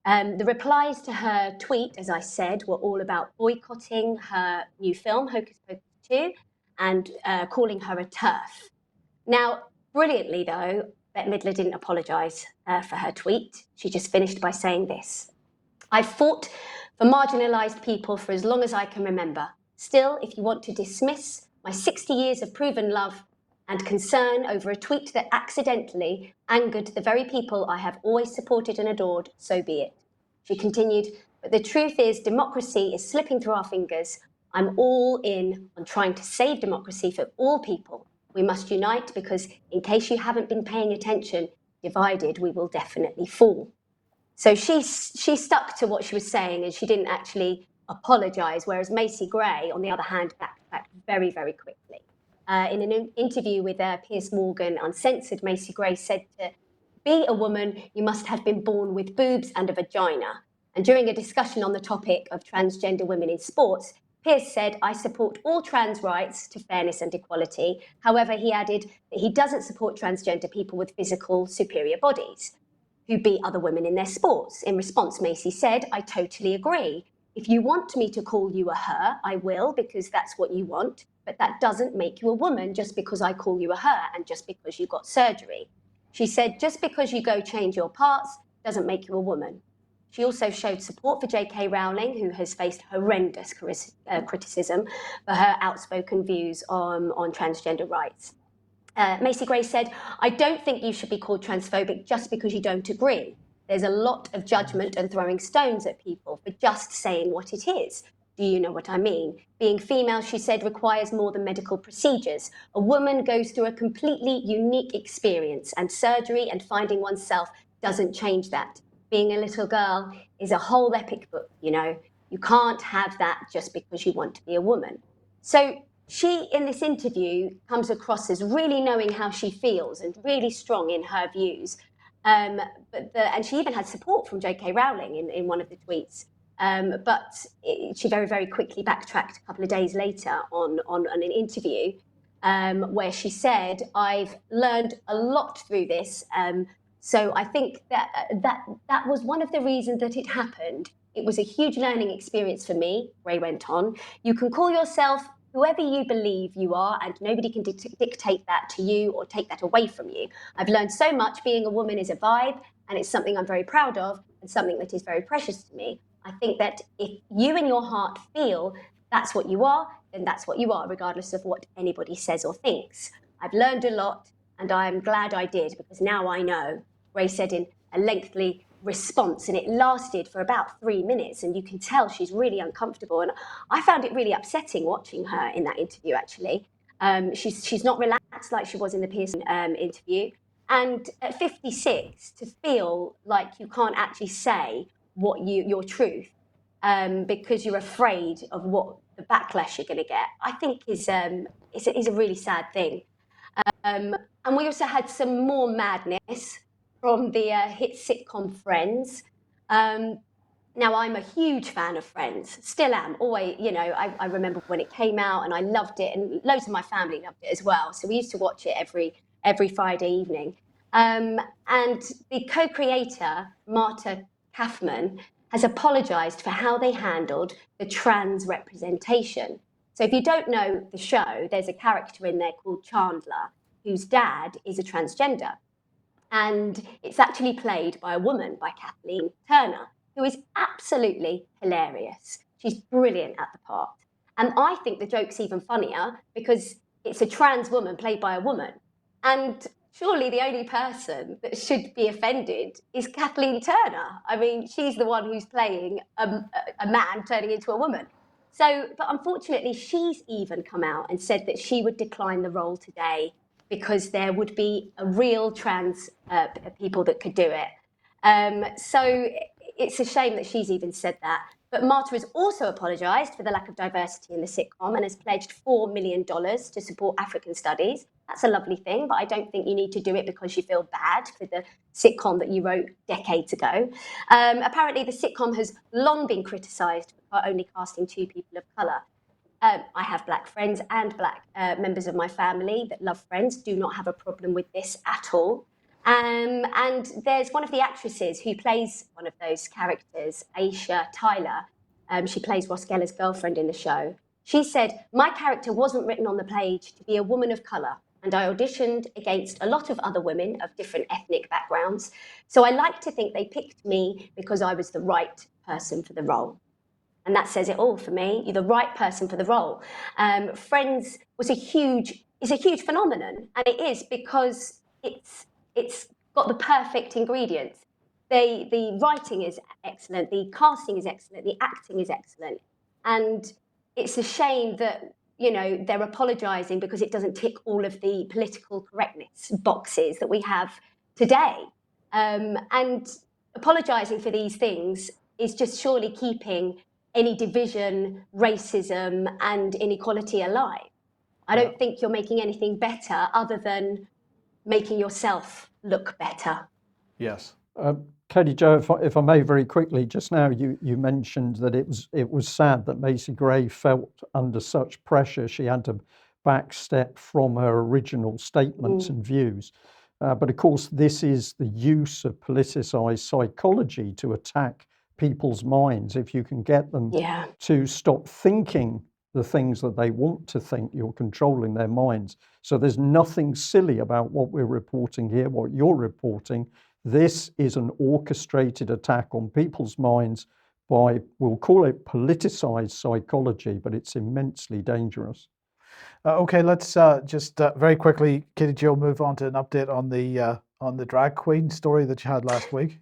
The replies to her tweet, as I said, were all about boycotting her new film, Hocus Pocus 2, and calling her a TERF. Now, brilliantly though, Bette Midler didn't apologise for her tweet. She just finished by saying this: "I've fought for marginalised people for as long as I can remember. Still, if you want to dismiss my 60 years of proven love and concern over a tweet that accidentally angered the very people I have always supported and adored, so be it." She continued, "But the truth is, democracy is slipping through our fingers. I'm all in on trying to save democracy for all people. We must unite because, in case you haven't been paying attention, divided we will definitely fall." So she stuck to what she was saying and she didn't actually apologise, whereas Macy Gray, on the other hand, backtracked very, very quickly. In an interview with Piers Morgan Uncensored, Macy Gray said, "To be a woman, you must have been born with boobs and a vagina." And during a discussion on the topic of transgender women in sports, Piers said, "I support all trans rights to fairness and equality." However, he added that he doesn't support transgender people with physical superior bodies who beat other women in their sports. In response, Macy said, "I totally agree. If you want me to call you a her, I will, because that's what you want. But that doesn't make you a woman just because I call you a her and just because you got surgery." She said, "Just because you go change your parts doesn't make you a woman." She also showed support for J.K. Rowling, who has faced horrendous criticism for her outspoken views on transgender rights. Macy Gray said, "I don't think you should be called transphobic just because you don't agree. There's a lot of judgment and throwing stones at people for just saying what it is. Do you know what I mean? Being female," she said, "requires more than medical procedures. A woman goes through a completely unique experience, and surgery and finding oneself doesn't change that. Being a little girl is a whole epic book, you know. You can't have that just because you want to be a woman." So she, in this interview, comes across as really knowing how she feels and really strong in her views. And she even had support from J.K. Rowling in one of the tweets. She very, very quickly backtracked a couple of days later on an interview where she said, "I've learned a lot through this. So I think that was one of the reasons that it happened. It was a huge learning experience for me," Gray went on. "You can call yourself whoever you believe you are, and nobody can dictate that to you or take that away from you. I've learned so much. Being a woman is a vibe, and it's something I'm very proud of and something that is very precious to me. I think that if you in your heart feel that's what you are, then that's what you are, regardless of what anybody says or thinks. I've learned a lot, and I'm glad I did, because now I know," Gray said in a lengthy response, and it lasted for about 3 minutes, and you can tell she's really uncomfortable. And I found it really upsetting watching her in that interview, actually. She's not relaxed like she was in the Pearson interview. And at 56, to feel like you can't actually say what your truth because you're afraid of what the backlash you're going to get, I think is a really sad thing. And we also had some more madness from the hit sitcom Friends. Now, I'm a huge fan of Friends, still am. Always, you know, I remember when it came out and I loved it, and loads of my family loved it as well. So we used to watch it every Friday evening. And the co-creator, Marta Kaufman, has apologised for how they handled the trans representation. So if you don't know the show, there's a character in there called Chandler, whose dad is a transgender. And it's actually played by a woman, by Kathleen Turner, who is absolutely hilarious. She's brilliant at the part. And I think the joke's even funnier because it's a trans woman played by a woman. And surely the only person that should be offended is Kathleen Turner. I mean, she's the one who's playing a man turning into a woman. So, but unfortunately, she's even come out and said that she would decline the role today because there would be a real trans people that could do it. So it's a shame that she's even said that. But Marta has also apologised for the lack of diversity in the sitcom and has pledged $4 million to support African studies. That's a lovely thing, but I don't think you need to do it because you feel bad for the sitcom that you wrote decades ago. Apparently, the sitcom has long been criticised for only casting 2 people of colour. I have black friends and black members of my family that love Friends, do not have a problem with this at all. And there's one of the actresses who plays one of those characters, Aisha Tyler. She plays Ross Geller's girlfriend in the show. She said, "My character wasn't written on the page to be a woman of colour, and I auditioned against a lot of other women of different ethnic backgrounds. So I like to think they picked me because I was the right person for the role." And that says it all for me. You're the right person for the role. Friends is a huge phenomenon, and it is because it's got the perfect ingredients. The writing is excellent, the casting is excellent, the acting is excellent, and it's a shame that they're apologising because it doesn't tick all of the political correctness boxes that we have today. And apologising for these things is just surely keeping any division, racism, and inequality alive. I don't think you're making anything better other than making yourself look better. Yes. Katy-Jo, if I may very quickly, just now you mentioned that it was sad that Macy Gray felt under such pressure she had to backstep from her original statements and views. But of course, this is the use of politicised psychology to attack people's minds. If you can get them to stop thinking the things that they want to think, you're controlling their minds. So there's nothing silly about what we're reporting here, what you're reporting. This is an orchestrated attack on people's minds by, we'll call it politicized psychology, but it's immensely dangerous. Okay, let's just very quickly, Katy-Jo, move on to an update on the drag queen story that you had last week.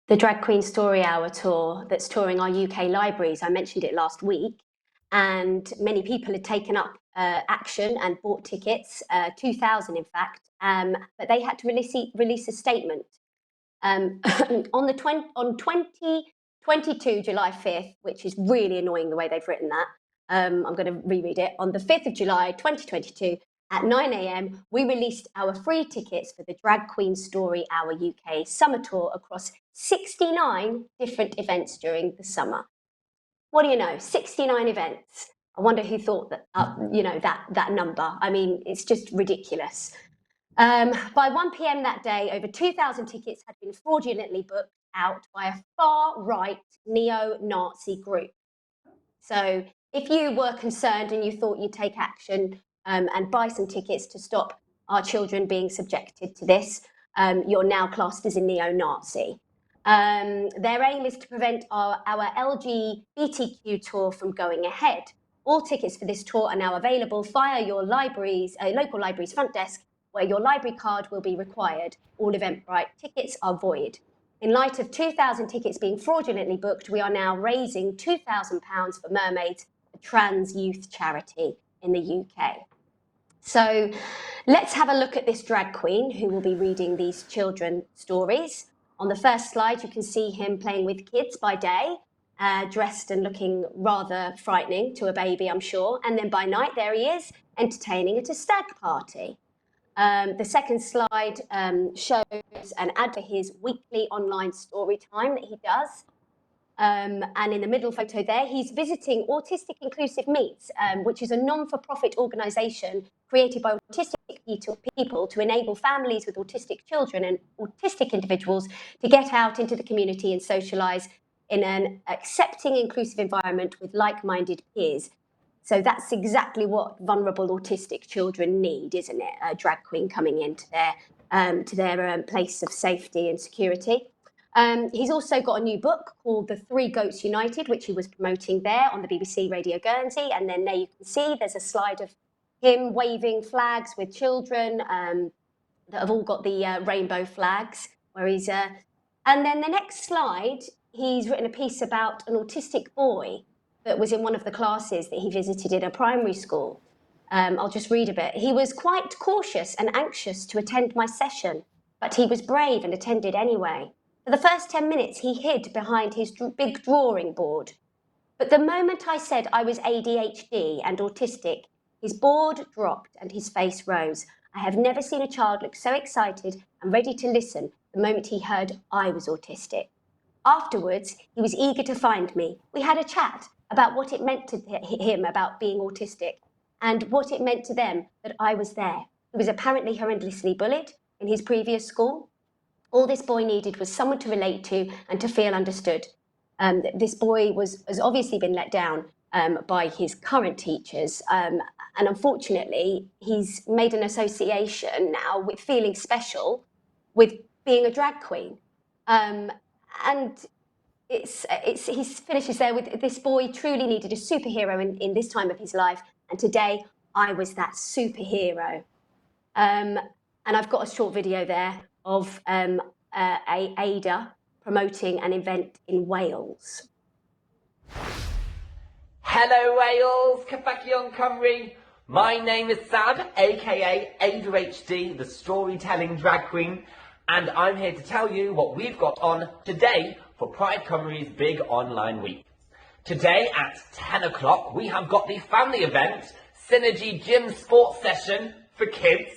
The Drag Queen Story Hour tour that's touring our UK libraries. I mentioned it last week, and many people had taken up action and bought tickets, 2,000 in fact, but they had to release a statement. On 2022 July 5th, which is really annoying the way they've written that, I'm going to reread it. On the 5th of July 2022 at 9 a.m, we released our free tickets for the Drag Queen Story Hour UK summer tour across 69 different events during the summer. What do you know? 69 events. I wonder who thought that, that number. I mean, it's just ridiculous. By 1 p.m. that day, over 2,000 tickets had been fraudulently booked out by a far-right neo-Nazi group. So if you were concerned and you thought you'd take action and buy some tickets to stop our children being subjected to this, you're now classed as a neo-Nazi. Their aim is to prevent our LGBTQ tour from going ahead. All tickets for this tour are now available via your local library's front desk, where your library card will be required. All Eventbrite tickets are void. In light of 2,000 tickets being fraudulently booked, we are now raising £2,000 for Mermaids, a trans youth charity in the UK. So let's have a look at this drag queen who will be reading these children stories. On the first slide, you can see him playing with kids by day, dressed and looking rather frightening to a baby, I'm sure. And then by night, there he is, entertaining at a stag party. The second slide shows an ad for his weekly online story time that he does. And in the middle photo there, he's visiting Autistic Inclusive Meets, which is a non-for-profit organisation created by autistic people to enable families with autistic children and autistic individuals to get out into the community and socialise in an accepting, inclusive environment with like-minded peers. So that's exactly what vulnerable autistic children need, isn't it? A drag queen coming into their place of safety and security. He's also got a new book called The Three Goats United, which he was promoting there on the BBC Radio Guernsey. And then there you can see there's a slide of him waving flags with children that have all got the rainbow flags, where he's... And then the next slide, he's written a piece about an autistic boy that was in one of the classes that he visited in a primary school. I'll just read a bit. He was quite cautious and anxious to attend my session, but he was brave and attended anyway. For the first 10 minutes, he hid behind his big drawing board. But the moment I said I was ADHD and autistic, his board dropped and his face rose. I have never seen a child look so excited and ready to listen the moment he heard I was autistic. Afterwards, he was eager to find me. We had a chat about what it meant to him about being autistic and what it meant to them that I was there. He was apparently horrendously bullied in his previous school. All this boy needed was someone to relate to and to feel understood. This boy has obviously been let down by his current teachers, and unfortunately, he's made an association now with feeling special with being a drag queen. And he finishes there with, this boy truly needed a superhero in this time of his life, and today I was that superhero. And I've got a short video there of Ada promoting an event in Wales. Hello Wales, Cyfacion Cymru. My name is Sab, aka ADHD, the storytelling drag queen, and I'm here to tell you what we've got on today for Pride Cymru's big online week. Today at 10 o'clock we have got the family event, Synergy Gym Sports Session for kids.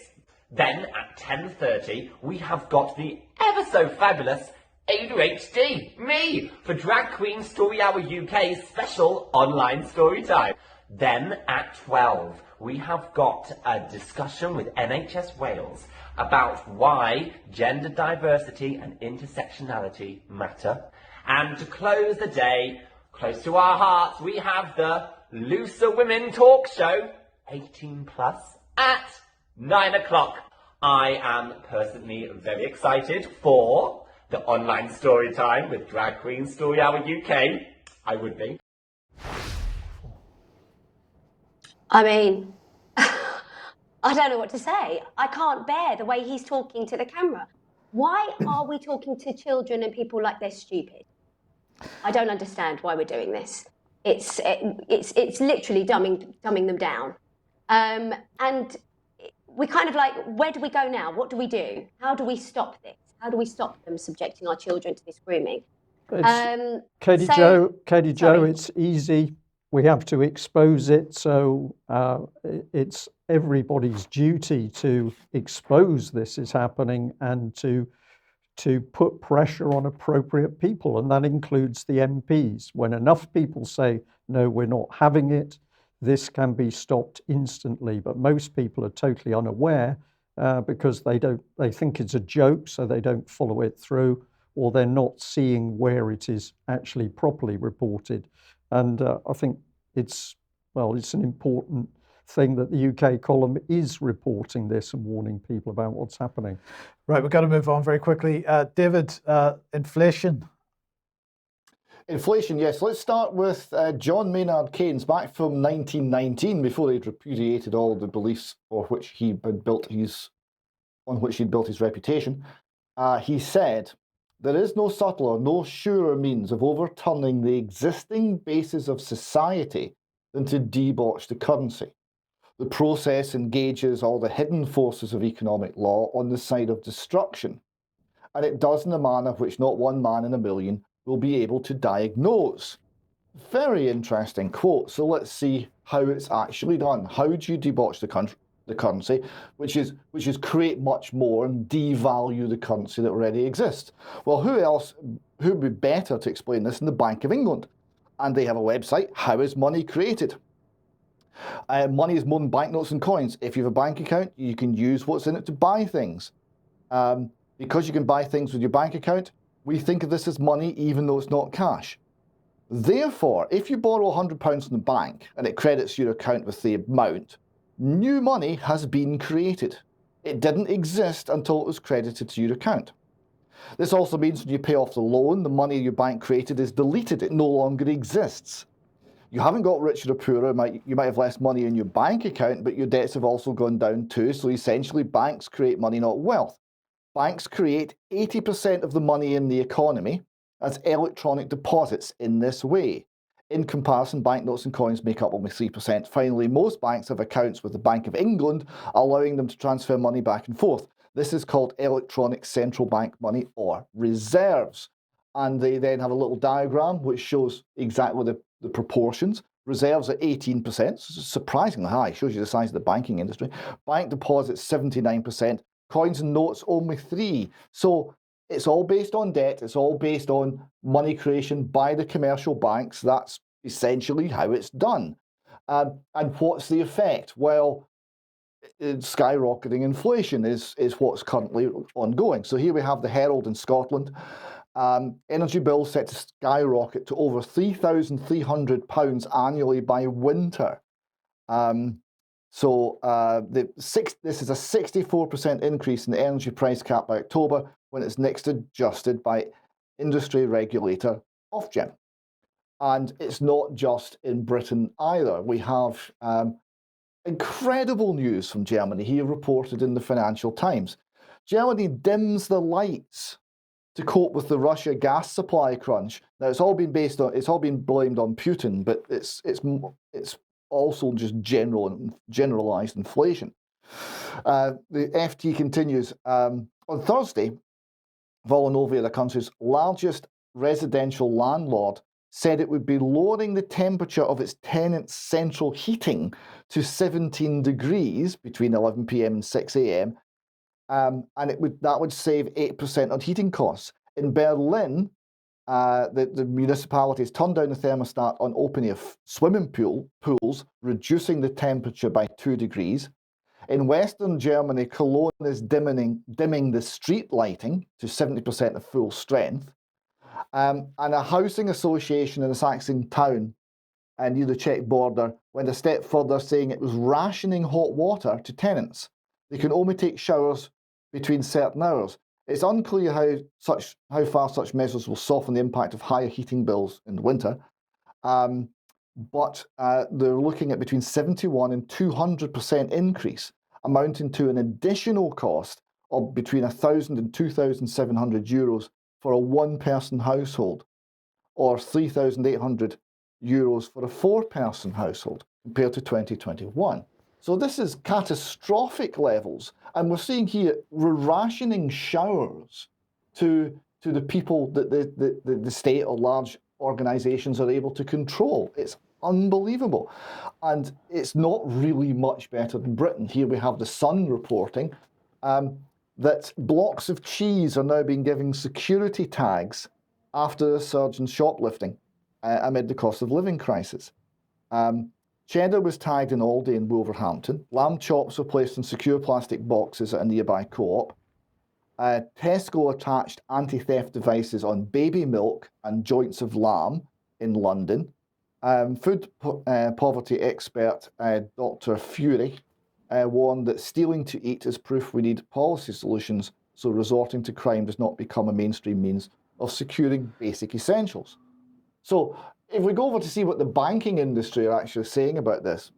Then at 10:30 we have got the ever so fabulous ADHD, me, for Drag Queen Story Hour UK's special online story time. Then at 12 we have got a discussion with NHS Wales about why gender diversity and intersectionality matter. And to close the day, close to our hearts, we have the Looser Women Talk Show, 18 plus, at 9 o'clock. I am personally very excited for the online story time with Drag Queen Story Hour UK. I would be. I mean, I don't know what to say. I can't bear the way he's talking to the camera. Why are we talking to children and people like they're stupid? I don't understand why we're doing this. It's literally dumbing them down. And we're kind of like, where do we go now? What do we do? How do we stop this? How do we stop them subjecting our children to this grooming? Katy-Jo, it's easy. We have to expose it. So it's everybody's duty to expose this is happening and to put pressure on appropriate people. And that includes the MPs. When enough people say, no, we're not having it, this can be stopped instantly. But most people are totally unaware because they think it's a joke, so they don't follow it through, or they're not seeing where it is actually properly reported. And I think it's an important thing that the UK column is reporting this and warning people about what's happening. Right, we've got to move on very quickly. David, inflation. Inflation, yes. Let's start with John Maynard Keynes, back from 1919, before he'd repudiated all the beliefs on which he'd built his reputation. He said, "There is no subtler, no surer means of overturning the existing basis of society than to debauch the currency. The process engages all the hidden forces of economic law on the side of destruction, and it does in a manner which not one man in a million will be able to diagnose." Very interesting quote. So let's see how it's actually done. How do you debauch the currency, which is create much more and devalue the currency that already exists? Well, who would be better to explain this than the Bank of England? And they have a website, How is Money Created? Money is more than banknotes and coins. If you have a bank account, you can use what's in it to buy things. Because you can buy things with your bank account, we think of this as money even though it's not cash. Therefore, if you borrow £100 from the bank and it credits your account with the amount, new money has been created. It didn't exist until it was credited to your account. This also means when you pay off the loan, the money your bank created is deleted. It no longer exists. You haven't got richer or poorer. You might have less money in your bank account, but your debts have also gone down too. So essentially, banks create money, not wealth. Banks create 80% of the money in the economy as electronic deposits in this way. In comparison, banknotes and coins make up only 3%. Finally, most banks have accounts with the Bank of England, allowing them to transfer money back and forth. This is called electronic central bank money, or reserves. And they then have a little diagram which shows exactly the proportions. Reserves are 18%, surprisingly high, shows you the size of the banking industry. Bank deposits 79%, coins and notes only 3%. So it's all based on debt, it's all based on money creation by the commercial banks. That's essentially how it's done. And what's the effect? Well, skyrocketing inflation is what's currently ongoing. So here we have the Herald in Scotland. Energy bills set to skyrocket to over £3,300 annually by winter. This is a 64% increase in the energy price cap by October, when it's next adjusted by industry regulator Ofgem. And it's not just in Britain either. We have incredible news from Germany here reported in the Financial Times. Germany dims the lights to cope with the Russia gas supply crunch. Now it's all been blamed on Putin, but it's also just generalized inflation. The FT continues. On Thursday, Volynovia, the country's largest residential landlord, said it would be lowering the temperature of its tenants' central heating to 17 degrees between 11 p.m. and 6 a.m. And that would save 8% on heating costs. In Berlin, the municipalities turned down the thermostat on opening of swimming pools, reducing the temperature by 2 degrees. In Western Germany, Cologne is dimming the street lighting to 70% of full strength. And a housing association in a Saxon town near the Czech border went a step further, saying it was rationing hot water to tenants. They can only take showers between certain hours. It's unclear how far such measures will soften the impact of higher heating bills in the winter. But they're looking at between 71 and 200% increase, amounting to an additional cost of between €1,000 and €2,700 for a one-person household, or €3,800 for a four-person household, compared to 2021. So this is catastrophic levels, and we're seeing here we're rationing showers to the people that the state or large organisations are able to control. It's unbelievable, and it's not really much better than Britain. Here we have the Sun reporting that blocks of cheese are now being given security tags after a surge in shoplifting amid the cost of living crisis. Cheddar was tagged in Aldi in Wolverhampton. Lamb chops were placed in secure plastic boxes at a nearby co-op. Tesco attached anti-theft devices on baby milk and joints of lamb in London. Food poverty expert Dr. Fury warned that stealing to eat is proof we need policy solutions, so resorting to crime does not become a mainstream means of securing basic essentials. So if we go over to see what the banking industry are actually saying about this,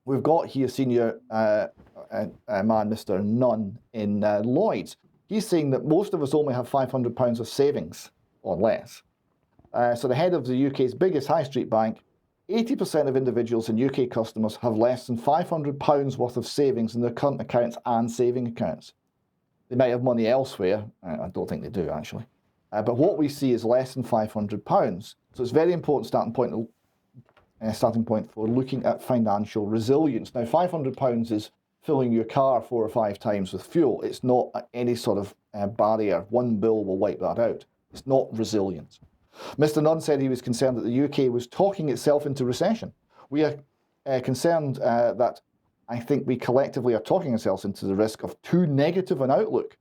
we've got here senior man, Mr. Nunn in Lloyds. He's saying that most of us only have £500 of savings or less. So the head of the UK's biggest high street bank, 80% of individuals and UK customers have less than £500 worth of savings in their current accounts and saving accounts. They might have money elsewhere. I don't think they do, actually. But what we see is less than £500. So it's a very important starting point for looking at financial resilience. Now, £500 is filling your car 4 or 5 times with fuel. It's not any sort of barrier. One bill will wipe that out. It's not resilience. Mr. Nunn said he was concerned that the UK was talking itself into recession. We are concerned that I think we collectively are talking ourselves into the risk of too negative an outlook.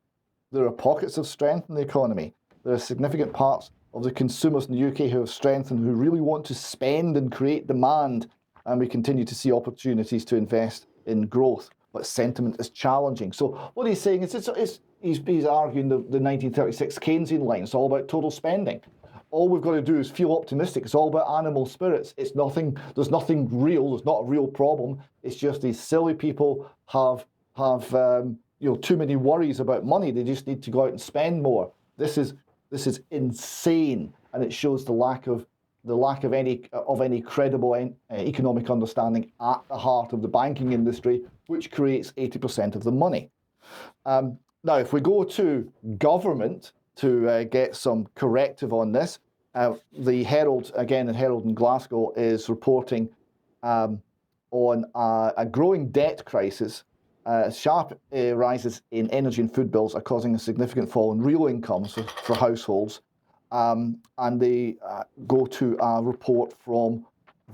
There are pockets of strength in the economy. There are significant parts of the consumers in the UK who have strengthened, who really want to spend and create demand, and we continue to see opportunities to invest in growth. But sentiment is challenging. So what he's saying is he's arguing the 1936 Keynesian line. It's all about total spending. All we've got to do is feel optimistic. It's all about animal spirits. It's nothing. There's nothing real. There's not a real problem. It's just these silly people have too many worries about money. They just need to go out and spend more. This is insane, and it shows the lack of any credible economic understanding at the heart of the banking industry, which creates 80% of the money. Now, if we go to government to get some corrective on this, the Herald, again, the Herald in Glasgow, is reporting on a growing debt crisis. Sharp rises in energy and food bills are causing a significant fall in real incomes for households. And they go to a report from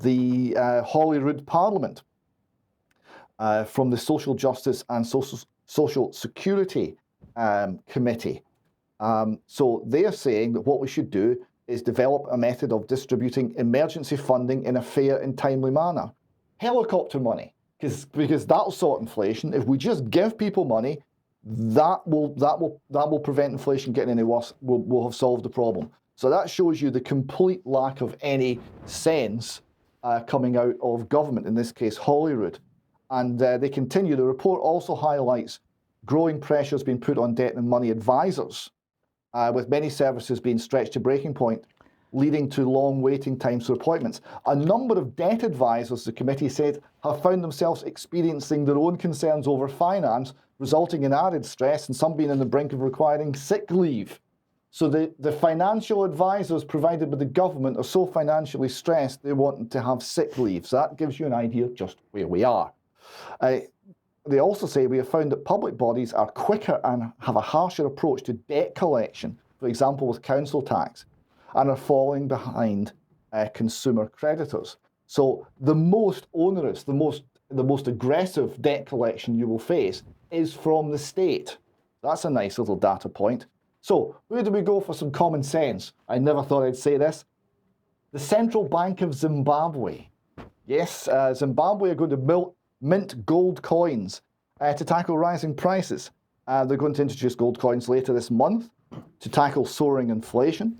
the Holyrood Parliament, from the Social Justice and Social Security Committee. So they're saying that what we should do is develop a method of distributing emergency funding in a fair and timely manner. Helicopter money, because that'll sort inflation. If we just give people money, that will prevent inflation getting any worse. We'll have solved the problem. So that shows you the complete lack of any sense coming out of government, in this case Holyrood. And they continue. The report also highlights growing pressures being put on debt and money advisors, with many services being stretched to breaking point, leading to long waiting times for appointments. A number of debt advisors, the committee said, have found themselves experiencing their own concerns over finance, resulting in added stress and some being on the brink of requiring sick leave. So the financial advisors provided by the government are so financially stressed they want to have sick leave. So that gives you an idea of just where we are. They also say we have found that public bodies are quicker and have a harsher approach to debt collection, for example with council tax, and are falling behind consumer creditors. So the most onerous, the most aggressive debt collection you will face is from the state. That's a nice little data point. So where do we go for some common sense? I never thought I'd say this. The Central Bank of Zimbabwe. Yes, Zimbabwe are going to mint gold coins to tackle rising prices. They're going to introduce gold coins later this month to tackle soaring inflation.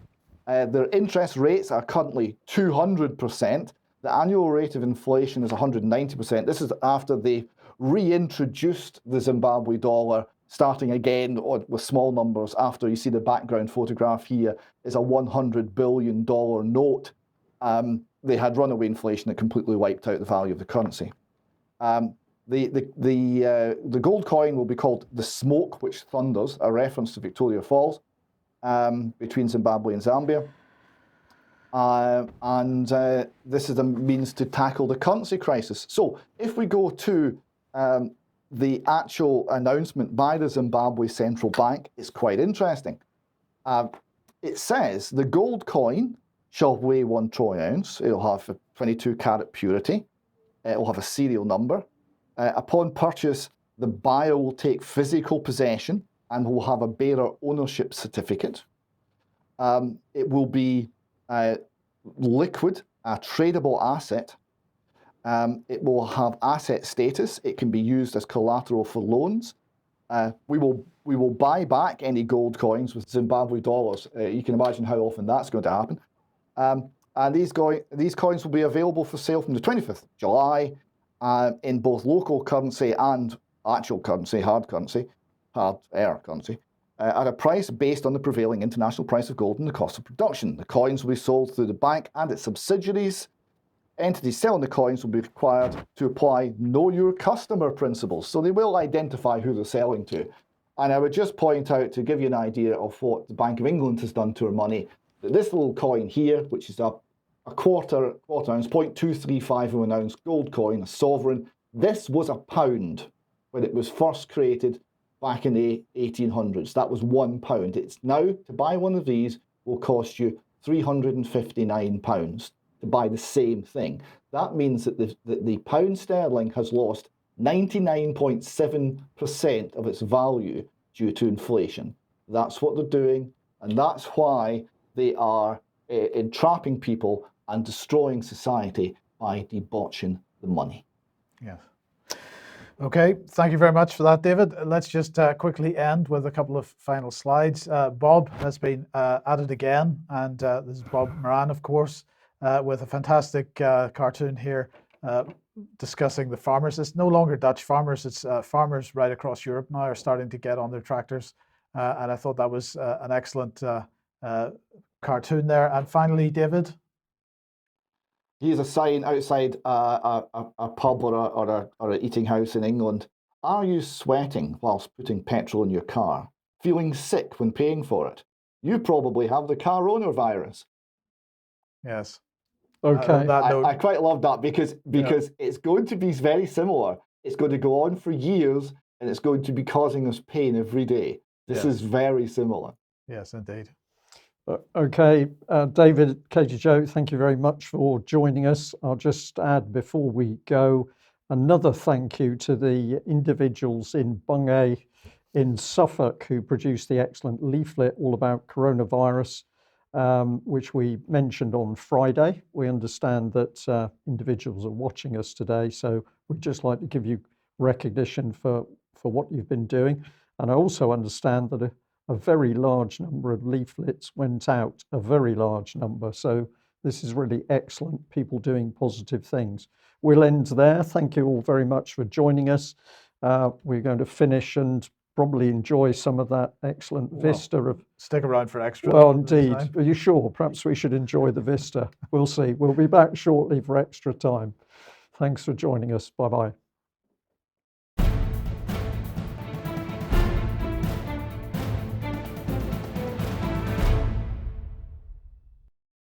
Their interest rates are currently 200%. The annual rate of inflation is 190%. This is after they reintroduced the Zimbabwe dollar, starting again with small numbers after you see the background photograph here is a $100 billion note. They had runaway inflation that completely wiped out the value of the currency. The gold coin will be called the Smoke Which Thunders, a reference to Victoria Falls between Zimbabwe and Zambia. This is a means to tackle the currency crisis. So if we go to the actual announcement by the Zimbabwe Central Bank, it's quite interesting. It says the gold coin shall weigh 1 troy ounce. It'll have a 22 carat purity. It will have a serial number. Upon purchase, the buyer will take physical possession and will have a bearer ownership certificate. It will be liquid, a tradable asset. It will have asset status. It can be used as collateral for loans. We will buy back any gold coins with Zimbabwe dollars. You can imagine how often that's going to happen. And these coins will be available for sale from the 25th of July in both local currency and actual currency, hard air currency, at a price based on the prevailing international price of gold and the cost of production. The coins will be sold through the bank and its subsidiaries. Entities selling the coins will be required to apply Know Your Customer principles. So they will identify who they're selling to. And I would just point out, to give you an idea of what the Bank of England has done to our money, that this little coin here, which is a quarter ounce, 0.235 of an ounce gold coin, a sovereign, this was £1 when it was first created back in the 1800s. That was £1. It's now, to buy one of these, will cost you £359 to buy the same thing. That means that the pound sterling has lost 99.7% of its value due to inflation. That's what they're doing, and that's why they are entrapping people and destroying society by debauching the money. Yes. Okay, thank you very much for that, David. Let's just quickly end with a couple of final slides. Bob has been at it again, and this is Bob Moran, of course, with a fantastic cartoon here discussing the farmers. It's no longer Dutch farmers, it's farmers right across Europe now are starting to get on their tractors, and I thought that was an excellent cartoon there. And finally, David. Here's a sign outside a pub or an eating house in England. Are you sweating whilst putting petrol in your car? Feeling sick when paying for it? You probably have the car owner virus. Yes. Okay. I quite love that because it's going to be very similar. It's going to go on for years and it's going to be causing us pain every day. This is very similar. Yes, indeed. Okay, David, Katy-Jo, thank you very much for joining us. I'll just add before we go another thank you to the individuals in Bungay in Suffolk who produced the excellent leaflet all about coronavirus, which we mentioned on Friday. We understand that individuals are watching us today, so we'd just like to give you recognition for what you've been doing. And I also understand that a very large number of leaflets went out, a very large number. So this is really excellent, people doing positive things. We'll end there. Thank you all very much for joining us. We're going to finish and probably enjoy some of that excellent vista of... Stick around for extra. Well, indeed. Are you sure? Perhaps we should enjoy the vista. We'll see. We'll be back shortly for extra time. Thanks for joining us. Bye-bye.